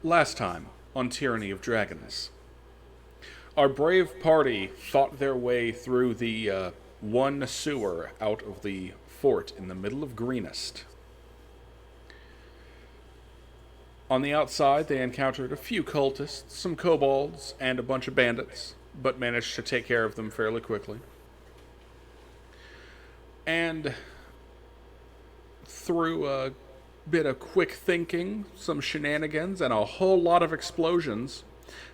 Last time on Tyranny of Dragons, our brave party fought their way through the one sewer out of the fort in the middle of Greenest. On the outside, they encountered a few cultists, some kobolds, and a bunch of bandits, but managed to take care of them fairly quickly. And through a bit of quick thinking, some shenanigans, and a whole lot of explosions,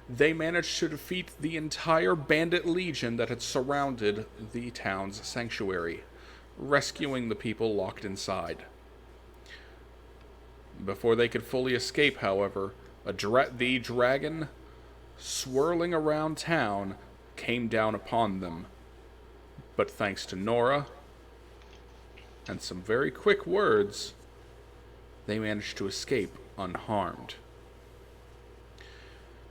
they managed to defeat the entire bandit legion that had surrounded the town's sanctuary, rescuing the people locked inside. Before they could fully escape, however, the dragon, swirling around town, came down upon them. But thanks to Nora and some very quick words, they managed to escape unharmed.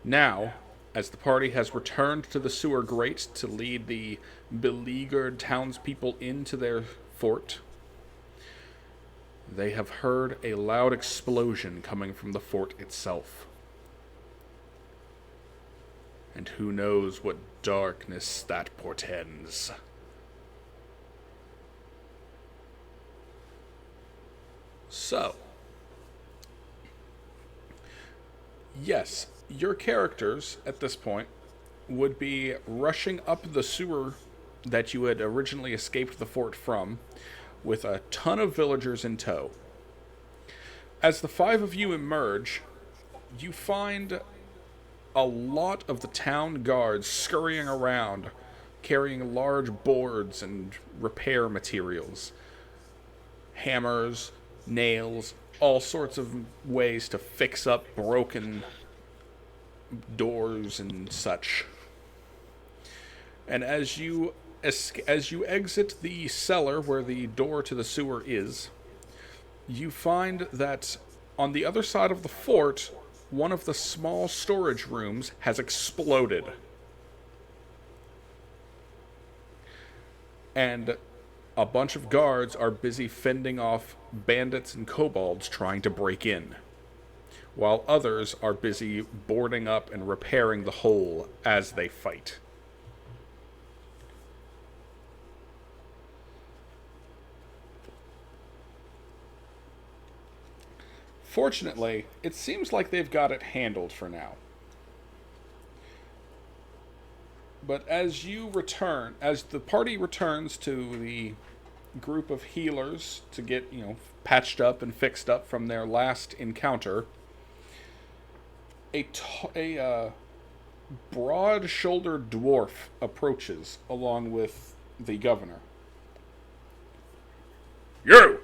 Now, as the party has returned to the sewer grate to lead the beleaguered townspeople into their fort, they have heard a loud explosion coming from the fort itself. And who knows what darkness that portends. So, yes, your characters at this point would be rushing up the sewer that you had originally escaped the fort from, with a ton of villagers in tow. As the five of you emerge, you find a lot of the town guards scurrying around, carrying large boards and repair materials. Hammers, nails, all sorts of ways to fix up broken doors and such. And as you exit the cellar where the door to the sewer is, you find that on the other side of the fort, one of the small storage rooms has exploded. And a bunch of guards are busy fending off bandits and kobolds trying to break in, while others are busy boarding up and repairing the hole as they fight. Fortunately, it seems like they've got it handled for now. But as the party returns to the group of healers to get, patched up and fixed up from their last encounter, a broad-shouldered dwarf approaches along with the governor. You,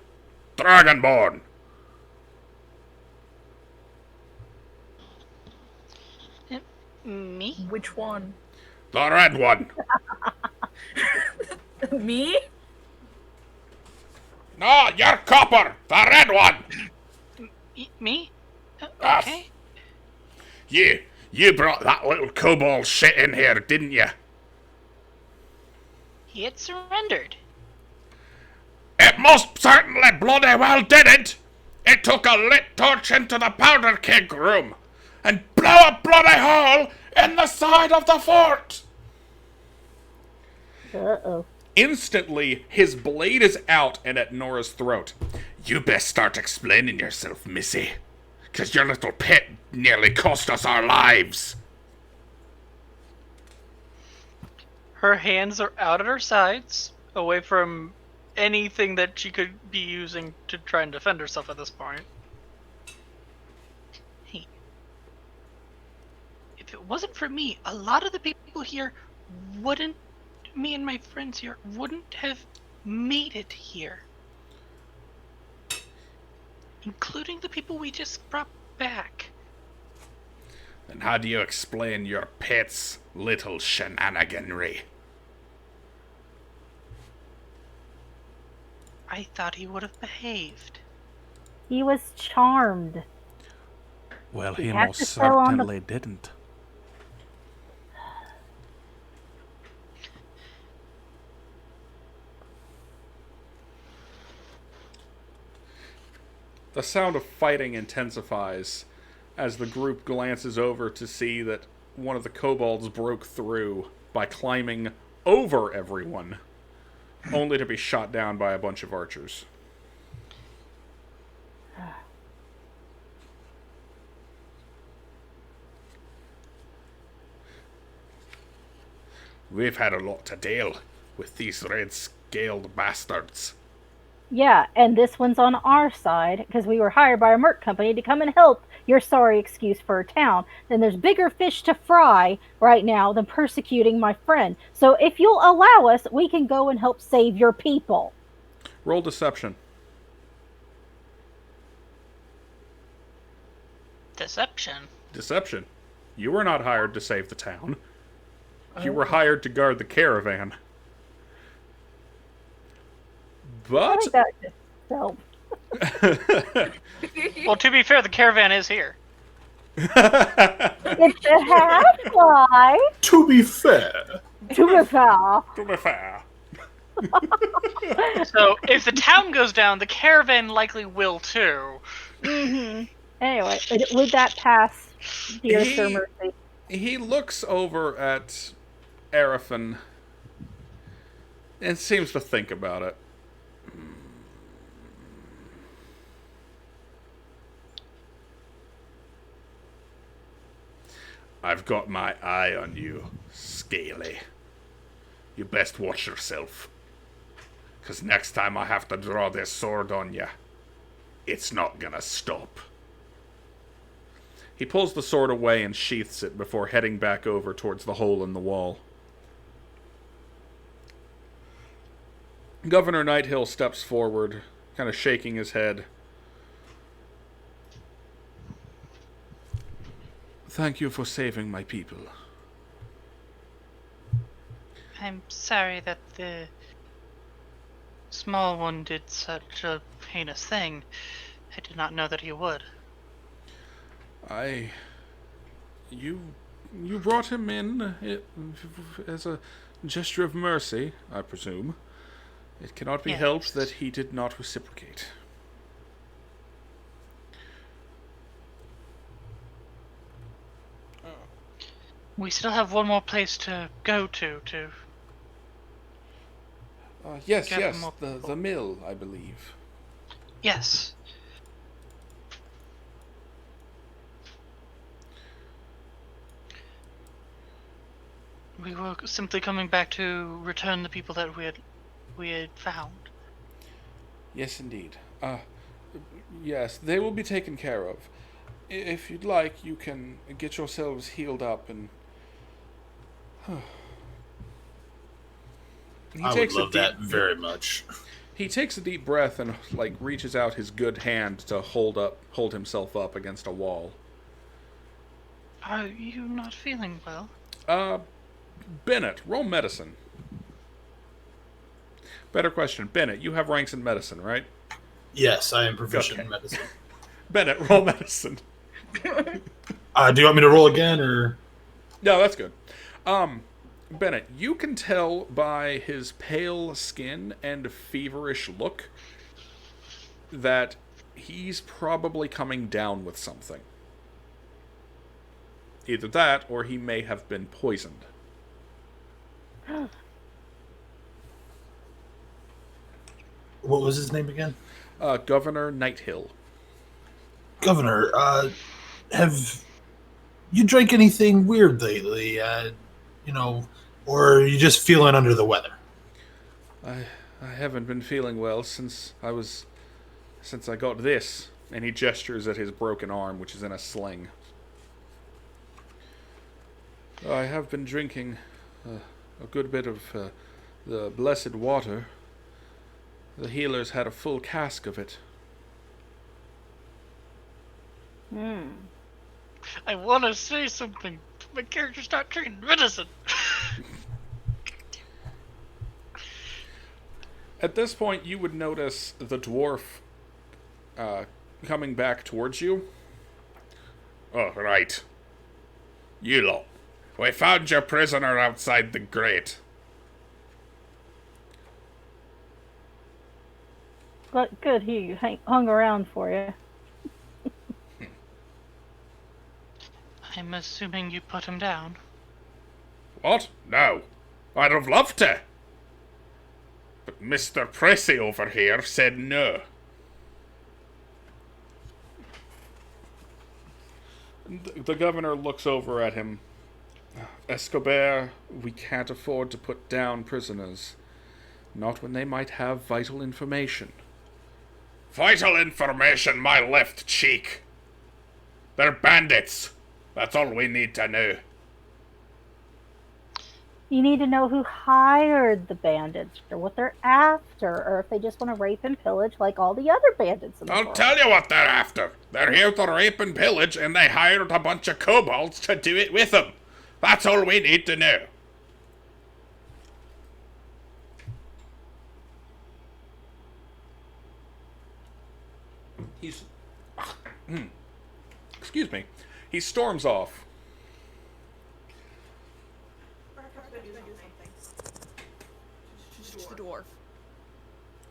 Dragonborn! Me? Which one? The red one! Me? No, you're Copper! The red one! Me? Yes. Okay. You brought that little kobold shit in here, didn't you? He had surrendered. It most certainly bloody well didn't! It took a lit torch into the powder keg room and blew a bloody hole in the side of the fort! Uh-oh. Instantly, his blade is out and at Nora's throat. You best start explaining yourself, missy, 'cause your little pet nearly cost us our lives. Her hands are out at her sides, away from anything that she could be using to try and defend herself at this point. Hey, if it wasn't for me, a lot of the people here wouldn't, me and my friends here, wouldn't have made it here. Including the people we just brought back. Then how do you explain your pet's little shenaniganry? I thought he would have behaved. He was charmed. Well, He he had most to throw on the- certainly didn't. The sound of fighting intensifies as the group glances over to see that one of the kobolds broke through by climbing over everyone, only to be shot down by a bunch of archers. We've had a lot to deal with these red-scaled bastards. Yeah, and this one's on our side because we were hired by a merc company to come and help your sorry excuse for a town. Then there's bigger fish to fry right now than persecuting my friend. So if you'll allow us, we can go and help save your people. Roll deception. Deception. Deception. You were not hired to save the town. You were hired to guard the caravan. I But think that just help. Well, to be fair, the caravan is here. It's a half fly. To be fair, To be fair. to be fair, So if the town goes down, the caravan likely will too. Anyway, would that pass, dear Sir Mercy? he looks over at Arafin and seems to think about it. I've got my eye on you, Scaly. You best watch yourself. 'Cause next time I have to draw this sword on you, it's not gonna stop. He pulls the sword away and sheaths it before heading back over towards the hole in the wall. Governor Nighthill steps forward, kind of shaking his head. Thank you for saving my people. I'm sorry that the small one did such a heinous thing. I did not know that he would. You brought him in as a gesture of mercy, I presume. It cannot be helped Yes. that he did not reciprocate. We still have one more place to go to. Yes, Get yes, him up. the mill, I believe. Yes. We were simply coming back to return the people that we had found. Yes, indeed. Yes, they will be taken care of. If you'd like, you can get yourselves healed up and... He I would takes a love deep- that very much. He takes a deep breath and reaches out his good hand to hold himself up against a wall. Are you not feeling well? Bennett, roll medicine. Better question, Bennett. You have ranks in medicine, right? Yes, I am proficient Okay. in medicine. Bennett, roll medicine. Do you want me to roll again, or? No, that's good. Bennett, you can tell by his pale skin and feverish look that he's probably coming down with something. Either that, or he may have been poisoned. What was his name again? Governor Nighthill. Governor, have you drank anything weird lately? Or are you just feeling under the weather? I haven't been feeling well since I got this. And he gestures at his broken arm, which is in a sling. I have been drinking a good bit of the blessed water. The healers had a full cask of it. I want to say something. My character's not drinking medicine. At this point, you would notice the dwarf coming back towards you. Oh, right. You lot. We found your prisoner outside the grate. But good, he hung around for you. I'm assuming you put him down. What? No. I'd have loved to. But Mr. Pressy over here said no. The governor looks over at him. Escobar, we can't afford to put down prisoners. Not when they might have vital information. Vital information, my left cheek. They're bandits. That's all we need to know. You need to know who hired the bandits, or what they're after, or if they just want to rape and pillage like all the other bandits in the I'll world. tell you what they're after. They're here to rape and pillage, and they hired a bunch of kobolds to do it with them. That's all we need to know. He's... Excuse me. He storms off. She's the dwarf.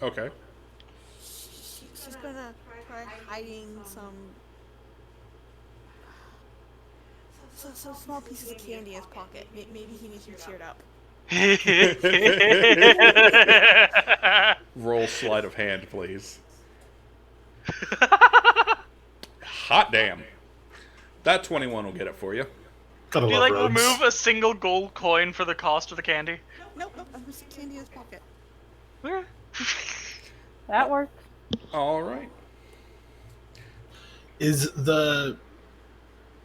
Okay. She's gonna try hiding some small pieces of candy in his pocket. Maybe he needs to be cheered up. Roll sleight of hand, please. Hot damn. That 21 will get it for you. Gotta Do you love like rogues. remove a single gold coin for the cost of the candy? Nope, I'm just candy in his pocket. Eh. That works. All right. Is the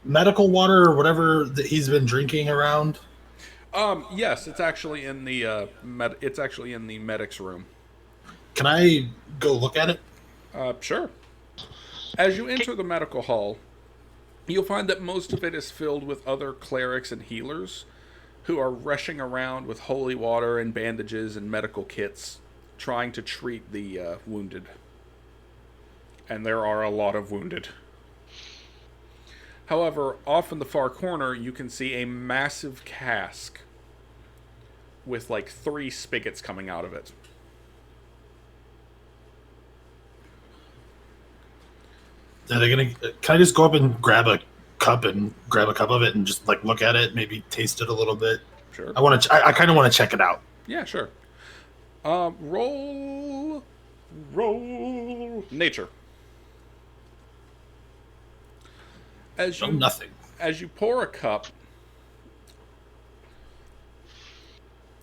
medical water or whatever that he's been drinking around? Yes, it's actually in the it's actually in the medic's room. Can I go look at it? Sure. As you enter the medical hall, you'll find that most of it is filled with other clerics and healers who are rushing around with holy water and bandages and medical kits, trying to treat the wounded. And there are a lot of wounded. However, off in the far corner, you can see a massive cask with like 3 spigots coming out of it. Are they gonna? Can I just go up and grab a cup of it and just like look at it, maybe taste it a little bit? Sure. I kind of want to check it out. Yeah, sure. Roll nature. As No, you nothing. as you pour a cup,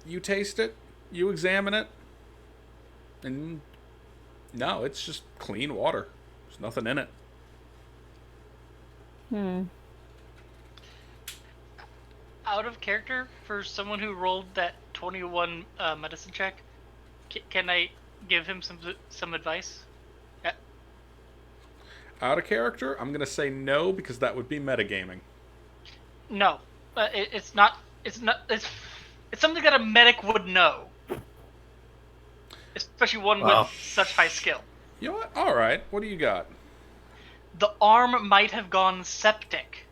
you taste it, you examine it, and no, it's just clean water. There's nothing in it. Out of character, for someone who rolled that 21 medicine check, can I give him some advice? Out of character, I'm gonna say no because that would be metagaming. No, it's not. It's something that a medic would know, especially one Wow. with such high skill. You know what? All right. What do you got? The arm might have gone septic.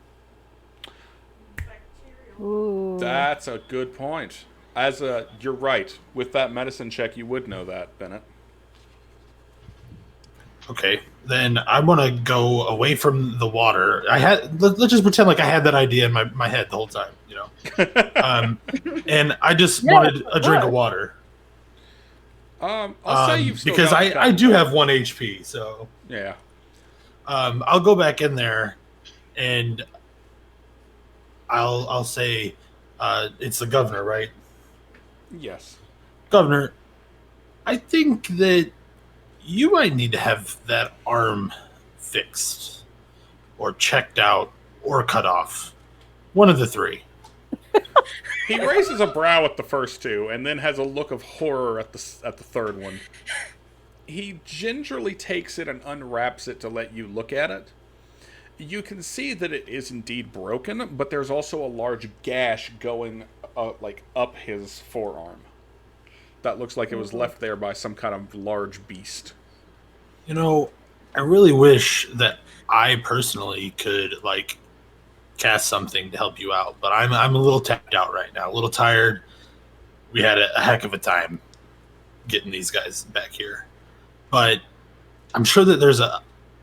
Ooh. That's a good point. You're right. With that medicine check, you would know that, Bennett. Okay, then I want to go away from the water. Let's just pretend like I had that idea in my head the whole time, you know. And I just Yeah, wanted a drink of sure. water. I'll say you've still because got I do have 1 HP, so Yeah. I'll go back in there and I'll say it's the governor, right? Yes. Governor, I think that you might need to have that arm fixed or checked out or cut off. One of the 3. He raises a brow at the first 2 and then has a look of horror at the third one. He gingerly takes it and unwraps it to let you look at it. You can see that it is indeed broken, but there's also a large gash going up his forearm. That looks like it was left there by some kind of large beast. You know, I really wish that I personally could like cast something to help you out, but I'm a little tapped out right now, a little tired. We had a heck of a time getting these guys back here, but I'm sure that there's a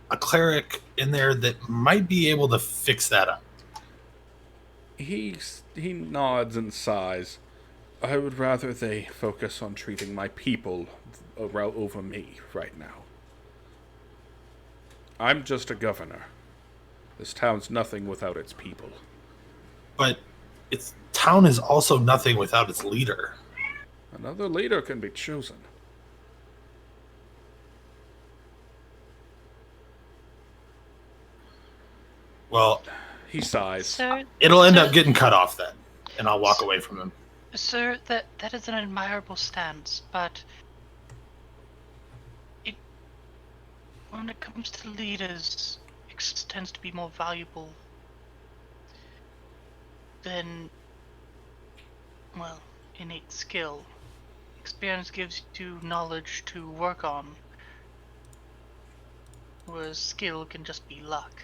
cleric in there that might be able to fix that up. He nods and sighs. I would rather they focus on treating my people over me right now. I'm just a governor. This town's nothing without its people. But its town is also nothing without its leader. Another leader can be chosen. Well, He sighs. Sir, it'll end sir, up getting cut off then, and I'll walk away from him. Sir, that is an admirable stance, but when it comes to leaders, it tends to be more valuable than, well, innate skill. Experience gives you knowledge to work on, whereas skill can just be luck.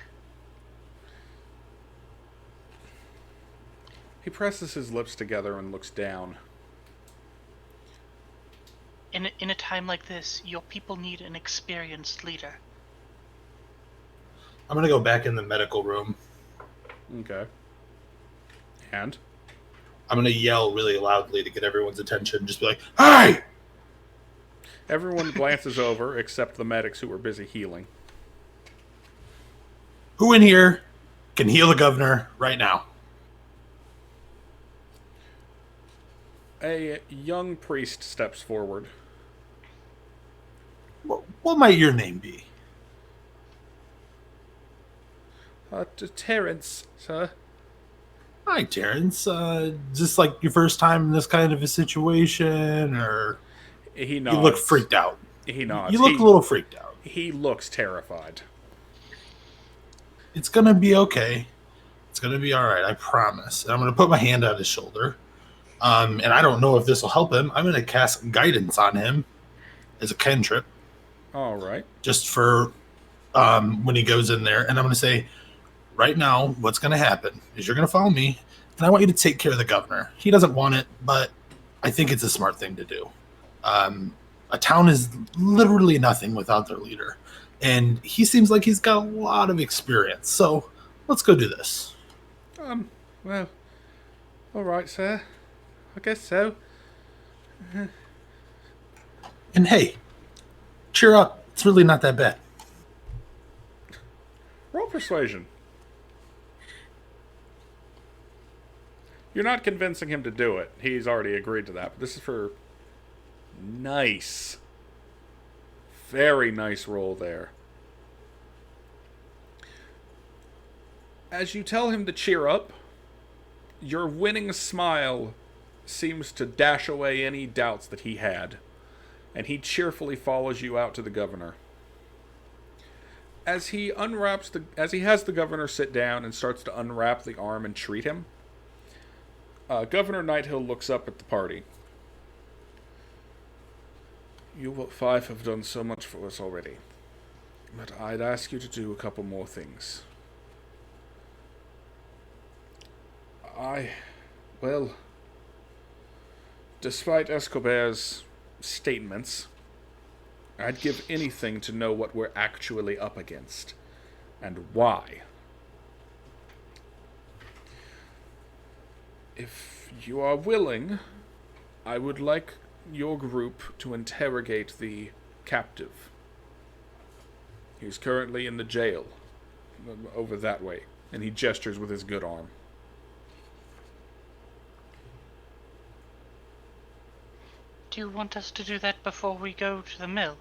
He presses his lips together and looks down. In a time like this, your people need an experienced leader. I'm gonna go back in the medical room. Okay. And? I'm gonna yell really loudly to get everyone's attention. Just be like, "Hey!" Everyone glances over except the medics who are busy healing. Who in here can heal the governor right now? A young priest steps forward. What might your name be? Terrence, sir. Hi, Terrence. Is this like your first time in this kind of a situation, or He nods. you look freaked out? He nods. You look a little freaked out. He looks terrified. It's gonna be okay. It's gonna be all right. I promise. And I'm gonna put my hand on his shoulder. And I don't know if this will help him. I'm gonna cast guidance on him as a cantrip, All right. just for when he goes in there. And I'm gonna say, right now, what's gonna happen is you're gonna follow me, and I want you to take care of the governor. He doesn't want it, but I think it's a smart thing to do. A town is literally nothing without their leader. And he seems like he's got a lot of experience. So let's go do this. Well, all right, sir. I guess so. And hey, cheer up. It's really not that bad. Roll persuasion. You're not convincing him to do it. He's already agreed to that. But this is for nice. Very nice roll there. As you tell him to cheer up, your winning smile seems to dash away any doubts that he had, and he cheerfully follows you out to the governor. As he has the governor sit down and starts to unwrap the arm and treat him, Governor Nighthill looks up at the party. You five have done so much for us already, but I'd ask you to do a couple more things. Despite Escobar's statements, I'd give anything to know what we're actually up against, and why. If you are willing, I would like your group to interrogate the captive. He's currently in the jail, over that way, and he gestures with his good arm. Do you want us to do that before we go to the mill?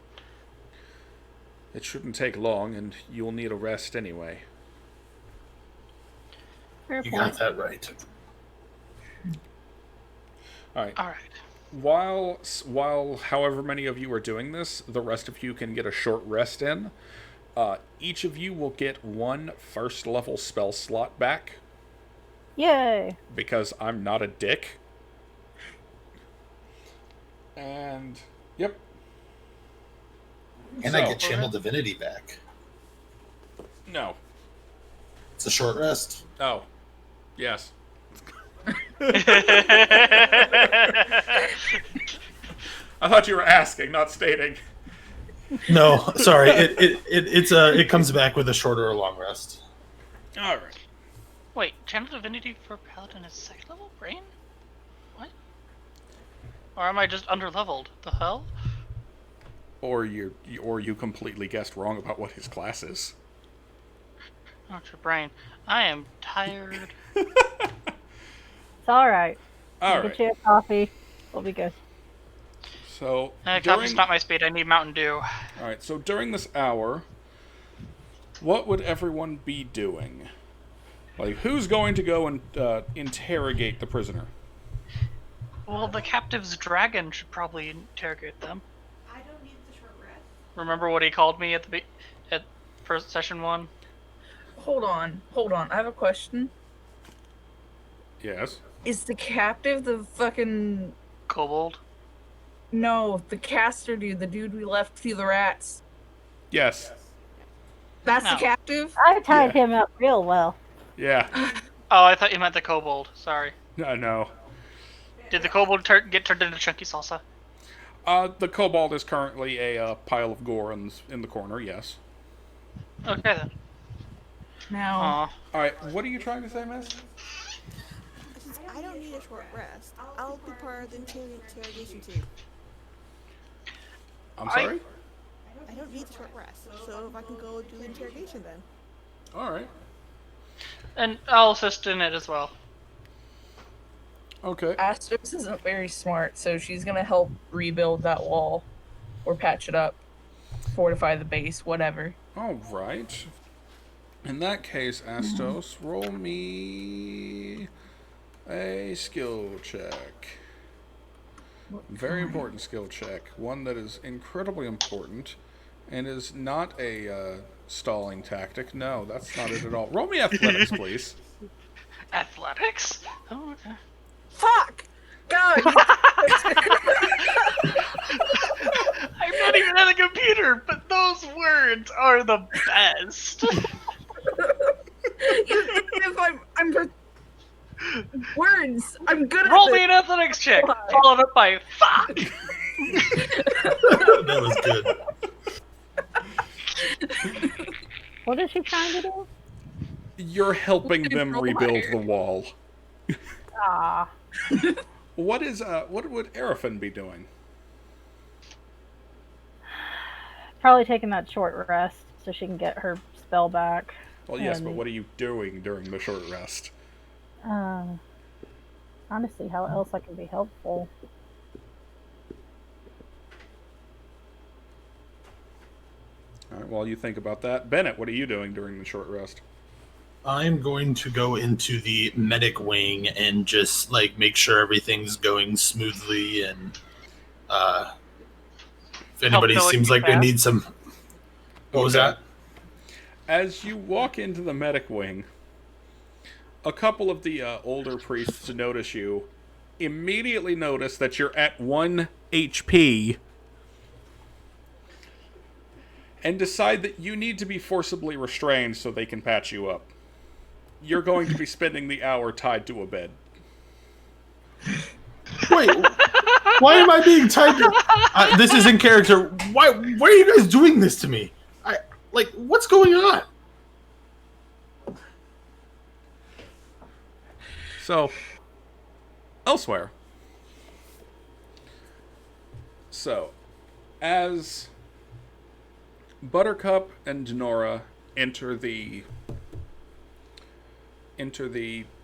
It shouldn't take long, and you'll need a rest anyway. Fair You point. got that right. Alright. All right. While however many of you are doing this, the rest of you can get a short rest in. Each of you will get one first level spell slot back, Yay! because I'm not a dick. And, yep. And I So- get Channel Divinity back. No. It's a short rest. Oh. Yes. I thought you were asking, not stating. No, sorry. It comes back with a shorter or long rest. Alright. Wait, channel divinity for paladin is 2nd level brain? What? Or am I just underleveled? The hell? Or you completely guessed wrong about what his class is. Not your brain. I am tired. It's all right. All We'll right. get you a coffee. We'll be good. So Coffee's not my speed. I need Mountain Dew. all right. So during this hour, what would everyone be doing? Like, who's going to go and interrogate the prisoner? Well, the captive's dragon should probably interrogate them. I don't need the short rest. Remember what he called me at at first session 1? Hold on. I have a question. Yes. Is the captive the fucking... Kobold? No, the caster dude, the dude we left to the rats. Yes. That's No. the captive? I tied Yeah. him up real well. Yeah. Oh, I thought you meant the kobold. Sorry. No. Did the kobold get turned into chunky salsa? The kobold is currently a pile of gore in the corner. Yes. Okay then. Now, Aw. All right. What are you trying to say, Miss? Since I don't need a short rest, I'll be part of the interrogation team. I'm sorry. I don't need the short rest, so if I can go do the interrogation then. All right. And I'll assist in it as well. Okay. Astos isn't very smart, so she's gonna help rebuild that wall. Or patch it up. Fortify the base, whatever. All right. In that case, Astos, roll me a skill check. Very important skill check. One that is incredibly important and is not a stalling tactic. No, that's not it at all. Roll me athletics, please. Athletics? Oh, okay. Fuck! God! I'm not even at a computer, but those words are the best. If I'm words, I'm good at Roll me it. an athletics check, followed up by fuck. That was good. What is she trying to do? You're helping them Roll rebuild higher. the wall. Ah, What would Arafin be doing? probably taking that short rest so she can get her spell back. Well, yes, And, but what are you doing during the short rest? Honestly, how else I can be helpful? All right, while you think about that, Bennett, what are you doing during the short rest? I'm going to go into the medic wing and just like make sure everything's going smoothly and if anybody fill it seems like they fast. need some. What was Okay. that? As you walk into the medic wing, a couple of the older priests notice you, immediately notice that you're at 1 HP, and decide that you need to be forcibly restrained so they can patch you up. You're going to be spending the hour tied to a bed. Wait, why am I being tied to? This is in character. Why are you guys doing this to me? What's going on? So, elsewhere. So, as Buttercup and Denora enter the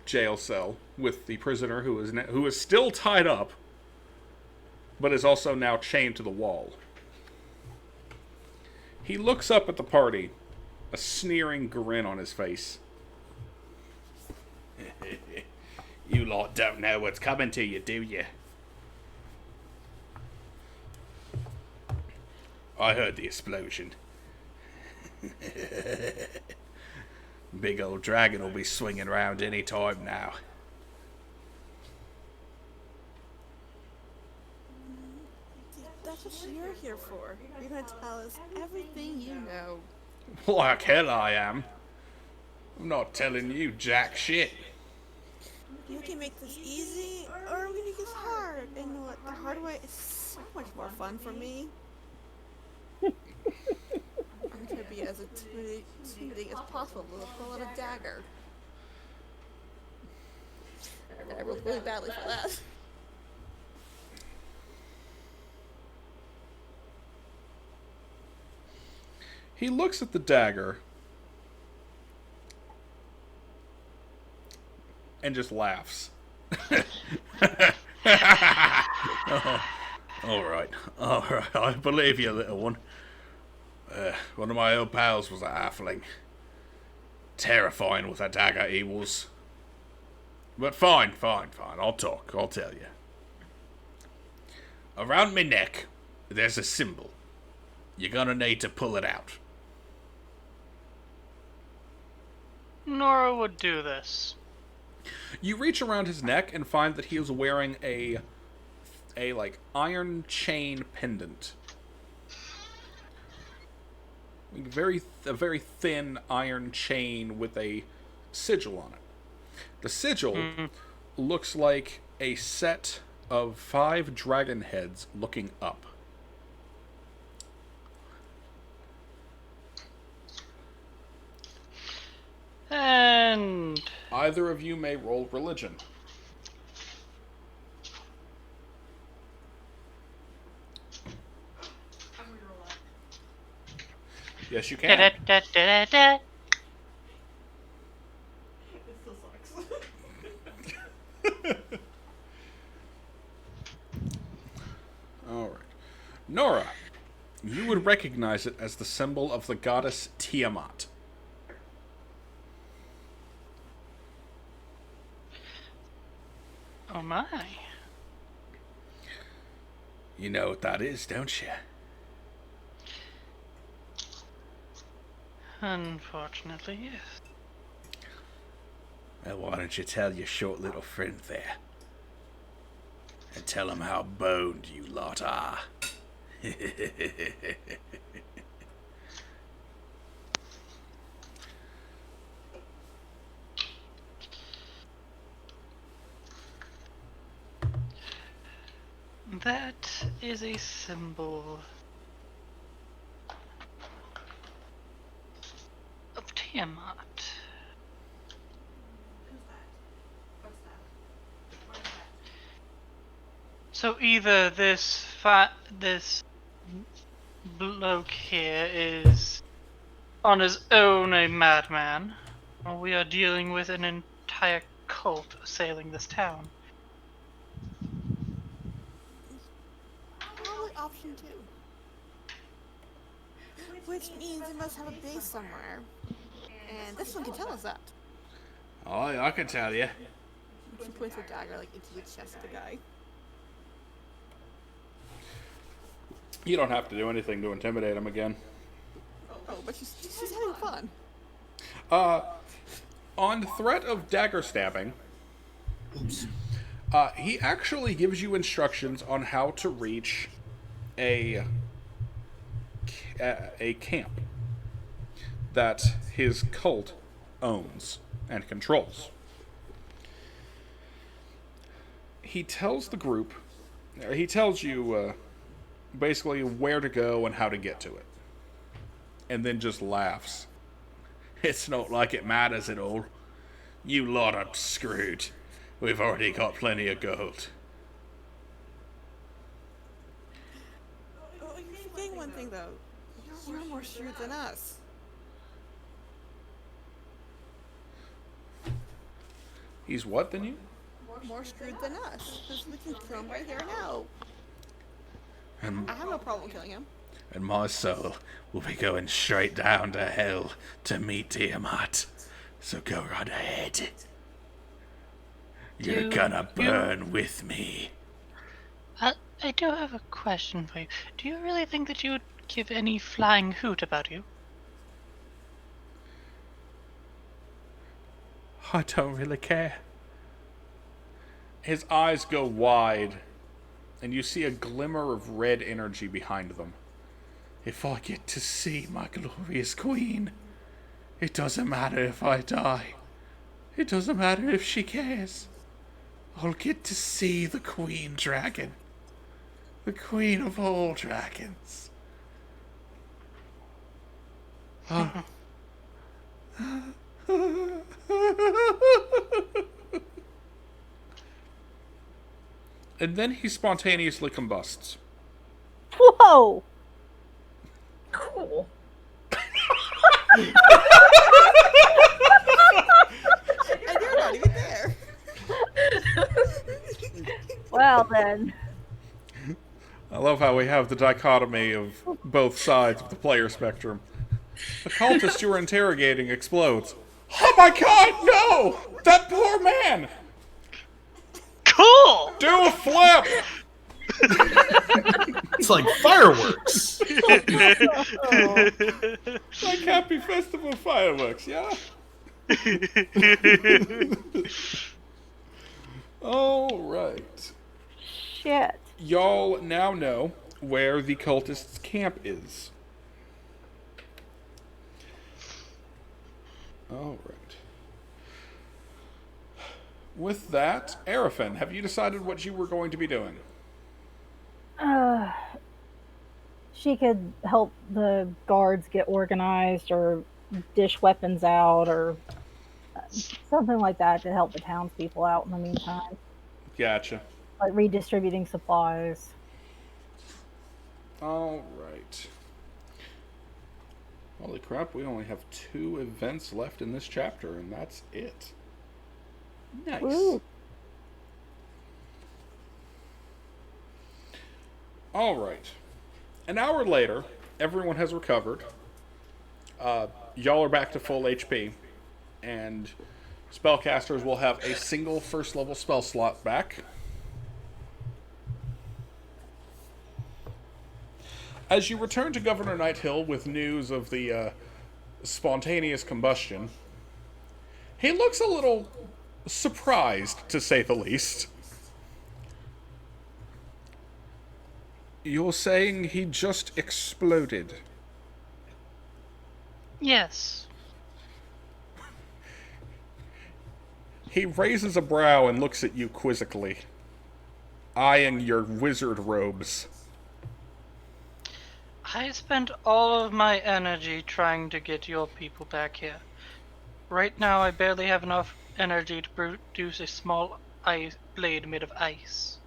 jail cell with the prisoner who is still tied up, but is also now chained to the wall. He looks up at the party, a sneering grin on his face. You lot don't know what's coming to you, do you? I heard the explosion. Big old dragon will be swinging around any time now. That's what you're here for. You're gonna tell us everything you know. Like hell I am. I'm not telling you jack shit. You can make this easy, or we can make this hard. And you know what? The hard way is so much more fun for me. I'm gonna be as intimidating as possible with a pull out a dagger. And I rolled really badly for that. He looks at the dagger and just laughs. Oh, all right. I believe you, little one. One of my old pals was a halfling. Terrifying with a dagger he was. But fine. I'll talk. I'll tell you. Around my neck, there's a symbol. You're gonna need to pull it out. Nora would do this. You reach around his neck and find that he is wearing a like iron chain pendant. A very thin iron chain with a sigil on it. The sigil looks like a set of 5 dragon heads looking up. And Either of you may roll religion. Yes, you can. da-da-da-da-da-da. It still sucks. All right. Nora, you would recognize it as the symbol of the goddess Tiamat. Oh my. You know what that is, don't you? Unfortunately, yes. Well, why don't you tell your short little friend there? And tell him how boned you lot are. That is a symbol of Tiamat. So either this bloke here is on his own a madman, or we are dealing with an entire cult assailing this town. Probably option 2. Which means it must have a base somewhere. And this one can tell us that. Oh, I can tell you. She points her dagger like into the chest of the guy. You don't have to do anything to intimidate him again. Oh, but she's having fun. On threat of dagger stabbing, he actually gives you instructions on how to reach a camp that his cult owns and controls. He tells you basically where to go and how to get to it. And then just laughs. It's not like it matters at all. You lot are screwed. We've already got plenty of gold. Oh, you're forgetting one thing though. You're more shrewd than us. He's what than you? More shrewd than us. Because we can kill him right here now. And I have no problem killing him. my soul will be going straight down to hell to meet Tiamat. So go right ahead. You're gonna burn with me. I do have a question for you. Do you really think that you would give any flying hoot about you? I don't really care. His eyes go wide, and you see a glimmer of red energy behind them. If I get to see my glorious queen, it doesn't matter if I die. It doesn't matter if she cares. I'll get to see the queen dragon. The queen of all dragons. Oh. and then he spontaneously combusts. Whoa! Cool. And you're not even there. Well then. I love how we have the dichotomy of both sides of the player spectrum. The cultist you were interrogating explodes. Oh my god, no! That poor man! Cool! Do a flip! It's like fireworks. Oh. Like Happy Festival fireworks, yeah? Alright. Shit. Y'all now know where the cultist's camp is. Alright. With that, Arafin, have you decided what you were going to be doing? She could help the guards get organized or dish weapons out or something like that to help the townspeople out in the meantime. Gotcha. Like redistributing supplies. Alright. Holy crap, we only have 2 events left in this chapter, and that's it. Nice. Woo. Alright. An hour later, everyone has recovered. Y'all are back to full HP, and spellcasters will have a single first level spell slot back. As you return to Governor Nighthill with news of the spontaneous combustion, he looks a little surprised, to say the least. You're saying he just exploded? Yes. He raises a brow and looks at you quizzically, eyeing your wizard robes. I spent all of my energy trying to get your people back here. Right now, I barely have enough energy to produce a small ice blade made of ice.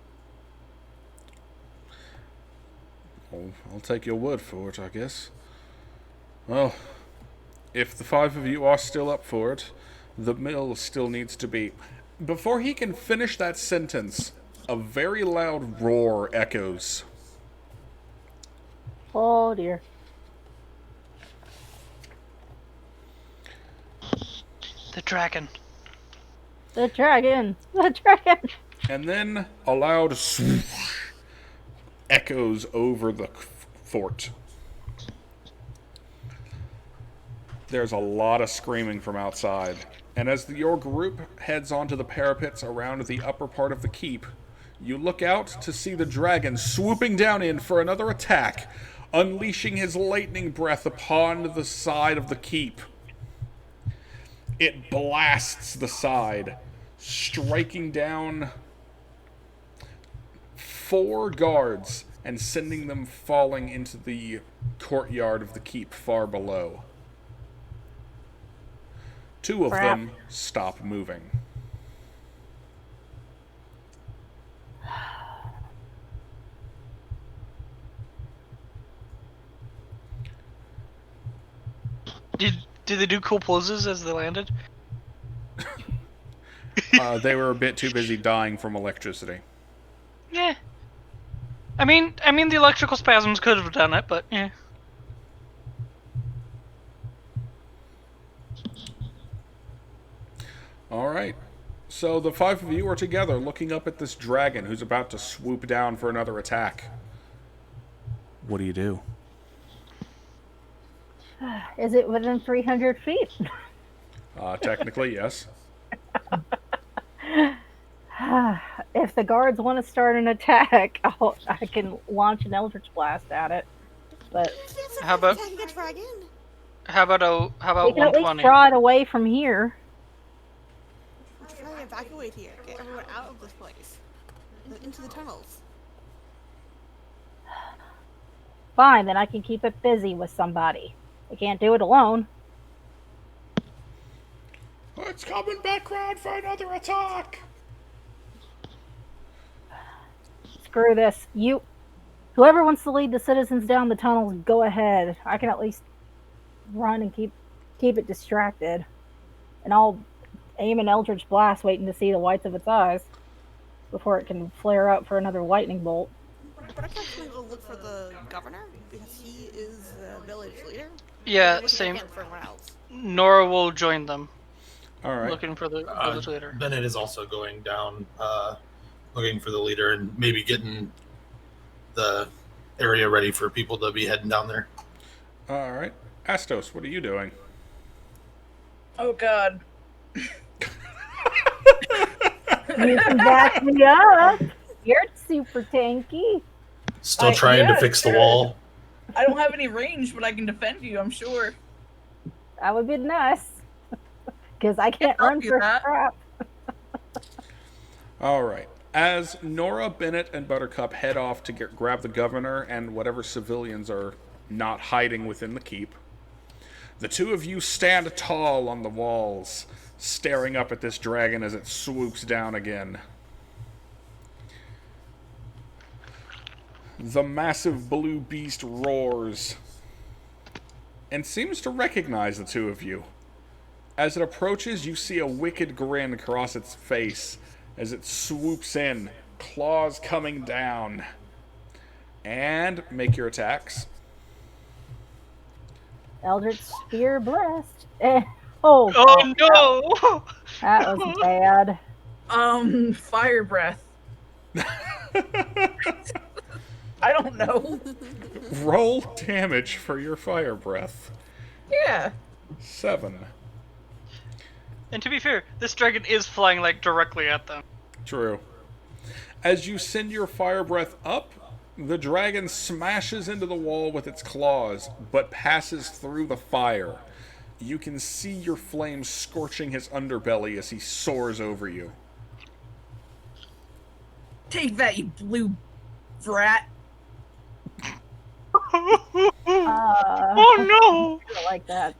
Well, I'll take your word for it, I guess. Well, if the 5 of you are still up for it, the mill still needs to be... Before he can finish that sentence, a very loud roar echoes. Oh dear. The dragon. The dragon. The dragon. And then a loud swoosh echoes over the fort. There's a lot of screaming from outside. And as your group heads onto the parapets around the upper part of the keep, you look out to see the dragon swooping down in for another attack, unleashing his lightning breath upon the side of the keep. It blasts the side, striking down 4 guards and sending them falling into the courtyard of the keep far below. 2 of Crap. them stop moving. Did they do cool poses as they landed? They were a bit too busy dying from electricity. Yeah. I mean, the electrical spasms could have done it, but yeah. Alright. So the 5 of you are together looking up at this dragon who's about to swoop down for another attack. What do you do? Is it within 300 feet? Technically, yes. If the guards want to start an attack, I can launch an Eldritch Blast at it. But How about- attacking a dragon? How about we can at least 120? draw it away from here. Let's try to evacuate here. Get everyone out of this place. Into the tunnels. Fine, then I can keep it busy with somebody. I can't do it alone. It's coming back round for another attack! screw this. Whoever wants to lead the citizens down the tunnels, go ahead. I can at least run and keep it distracted. And I'll aim an eldritch blast, waiting to see the whites of its eyes before it can flare up for another lightning bolt. Buttercup's gonna go look for the governor because he is the village leader. Yeah, Looking same. again for everyone else. Nora will join them, All right. looking for the village leader. Bennett is also going down, looking for the leader and maybe getting the area ready for people to be heading down there. All right. Astos, what are you doing? Oh God. You can back me up. You're super tanky. Still trying to fix the wall. I don't have any range, but I can defend you, I'm sure. That would be nice. Because I can't I'll run do for that. crap. All right. As Nora, Bennett, and Buttercup head off to grab the governor and whatever civilians are not hiding within the keep, the two of you stand tall on the walls, staring up at this dragon as it swoops down again. The massive blue beast roars and seems to recognize the two of you. As it approaches, you see a wicked grin cross its face as it swoops in, claws coming down. And make your attacks. Eldritch Spear blessed. Oh no! that was bad. Fire breath. I don't know. Roll damage for your fire breath. Yeah. 7. And to be fair, this dragon is flying like directly at them. True. As you send your fire breath up, the dragon smashes into the wall with its claws, but passes through the fire. You can see your flames scorching his underbelly as he soars over you. Take that, you blue brat. Oh I don't like that.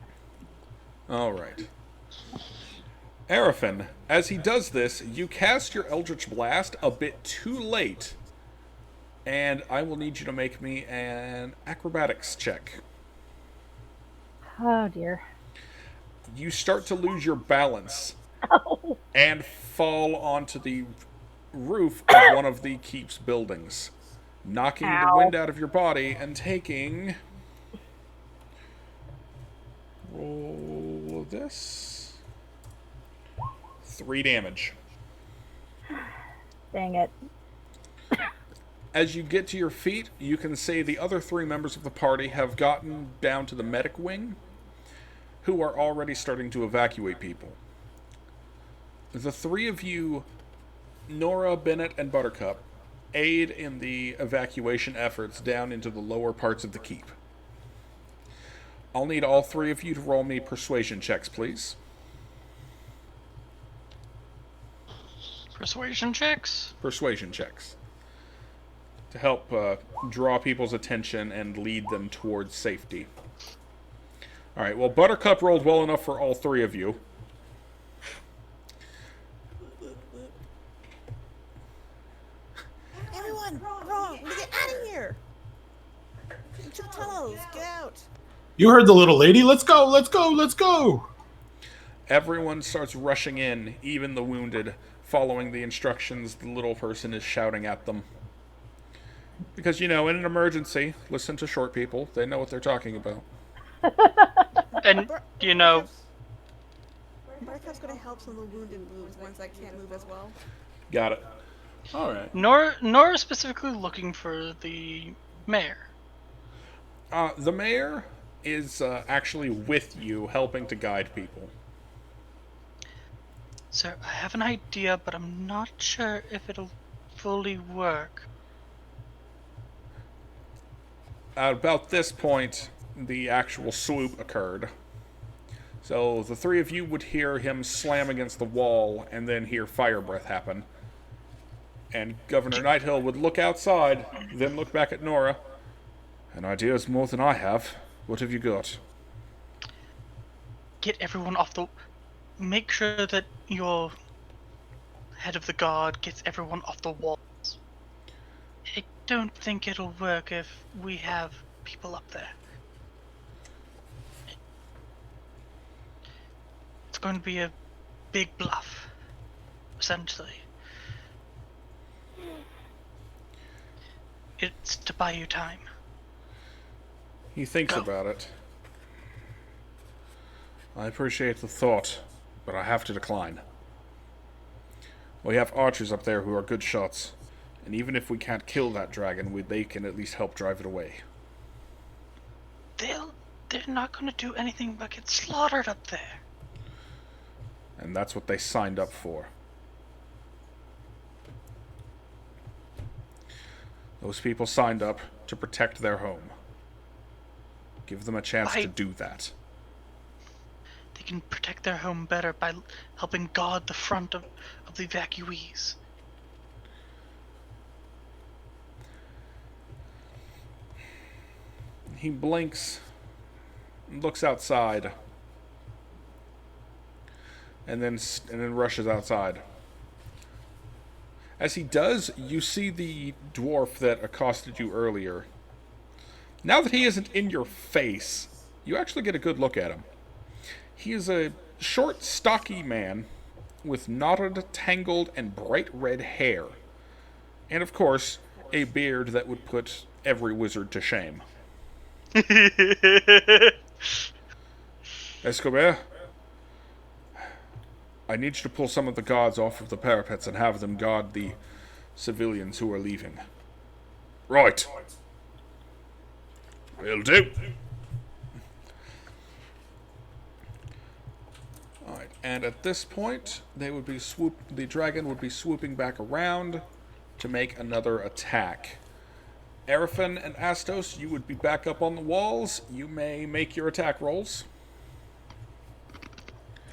Alright. Arafin, as he does this, you cast your Eldritch Blast a bit too late, and I will need you to make me an acrobatics check. Oh dear. You start to lose your balance Oh. and fall onto the roof of one of the keep's buildings, knocking the Ow. wind out of your body and taking... Roll this. 3 damage. Dang it. As you get to your feet, you can see the other 3 members of the party have gotten down to the medic wing, who are already starting to evacuate people. The 3 of you, Nora, Bennett, and Buttercup, aid in the evacuation efforts down into the lower parts of the keep. I'll need all 3 of you to roll me persuasion checks, please. Persuasion checks? Persuasion checks. To help draw people's attention and lead them towards safety. Alright, well, Buttercup rolled well enough for all 3 of you. Everyone, wrong. We get out of here. Into the tunnels. Get out. You heard the little lady. Let's go, let's go, let's go. Everyone starts rushing in, even the wounded, following the instructions the little person is shouting at them. Because, you know, in an emergency, listen to short people. They know what they're talking about. And, you know, Buttercup's gonna help some of the wounded moves, ones that can't move as well. Got it. Alright. Nora specifically looking for the mayor. The mayor is actually with you, helping to guide people. Sir, I have an idea, but I'm not sure if it'll fully work. At about this point, the actual swoop occurred. So the 3 of you would hear him slam against the wall and then hear fire breath happen. And Governor Nighthill would look outside, then look back at Nora. An idea is more than I have. What have you got? Get everyone off the... Make sure that your head of the guard gets everyone off the walls. don't think it'll work if we have people up there. It's going to be a big bluff, essentially. It's to buy you time. He thinks Go. about it. I appreciate the thought, but I have to decline. We have archers up there who are good shots, and even if we can't kill that dragon, they can at least help drive it away. They're not going to do anything but get slaughtered up there. And that's what they signed up for. Those people signed up to protect their home. Give them a chance to do that. They can protect their home better by helping guard the front of the evacuees. He blinks, looks outside, and then rushes outside. As he does, you see the dwarf that accosted you earlier. Now that he isn't in your face, you actually get a good look at him. He is a short, stocky man with knotted, tangled, and bright red hair. And of course, a beard that would put every wizard to shame. Escobar, I need you to pull some of the guards off of the parapets and have them guard the civilians who are leaving. Right. Will do. Alright, and at this point, the dragon would be swooping back around to make another attack. Erifin and Astos, you would be back up on the walls. You may make your attack rolls.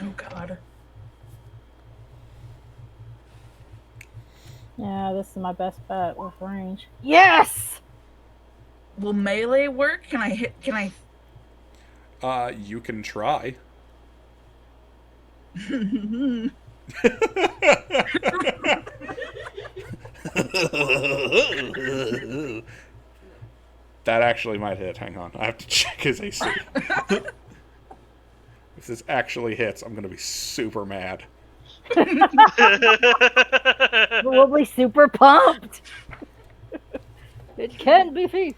Oh god. Yeah, this is my best bet with range. Yes! Will melee work? Can I hit? You can try. That actually might hit. Hang on. I have to check his AC. If this actually hits, I'm going to be super mad. We'll be super pumped. It can be beat.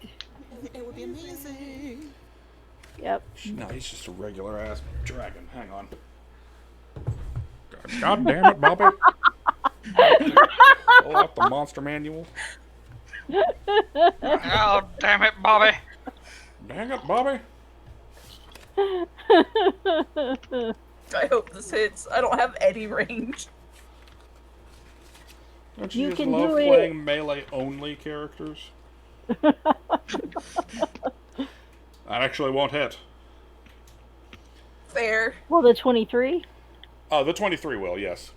It would be amazing. Yep. No, he's just a regular ass dragon. Hang on. God damn it, Bobby. Pull out the monster manual. Oh, damn it, Bobby. Dang it, Bobby. I hope this hits. I don't have any range. Don't You just can love do it. playing melee-only characters? That actually won't hit. Fair. Well, the 23. Oh, the 23 will, yes.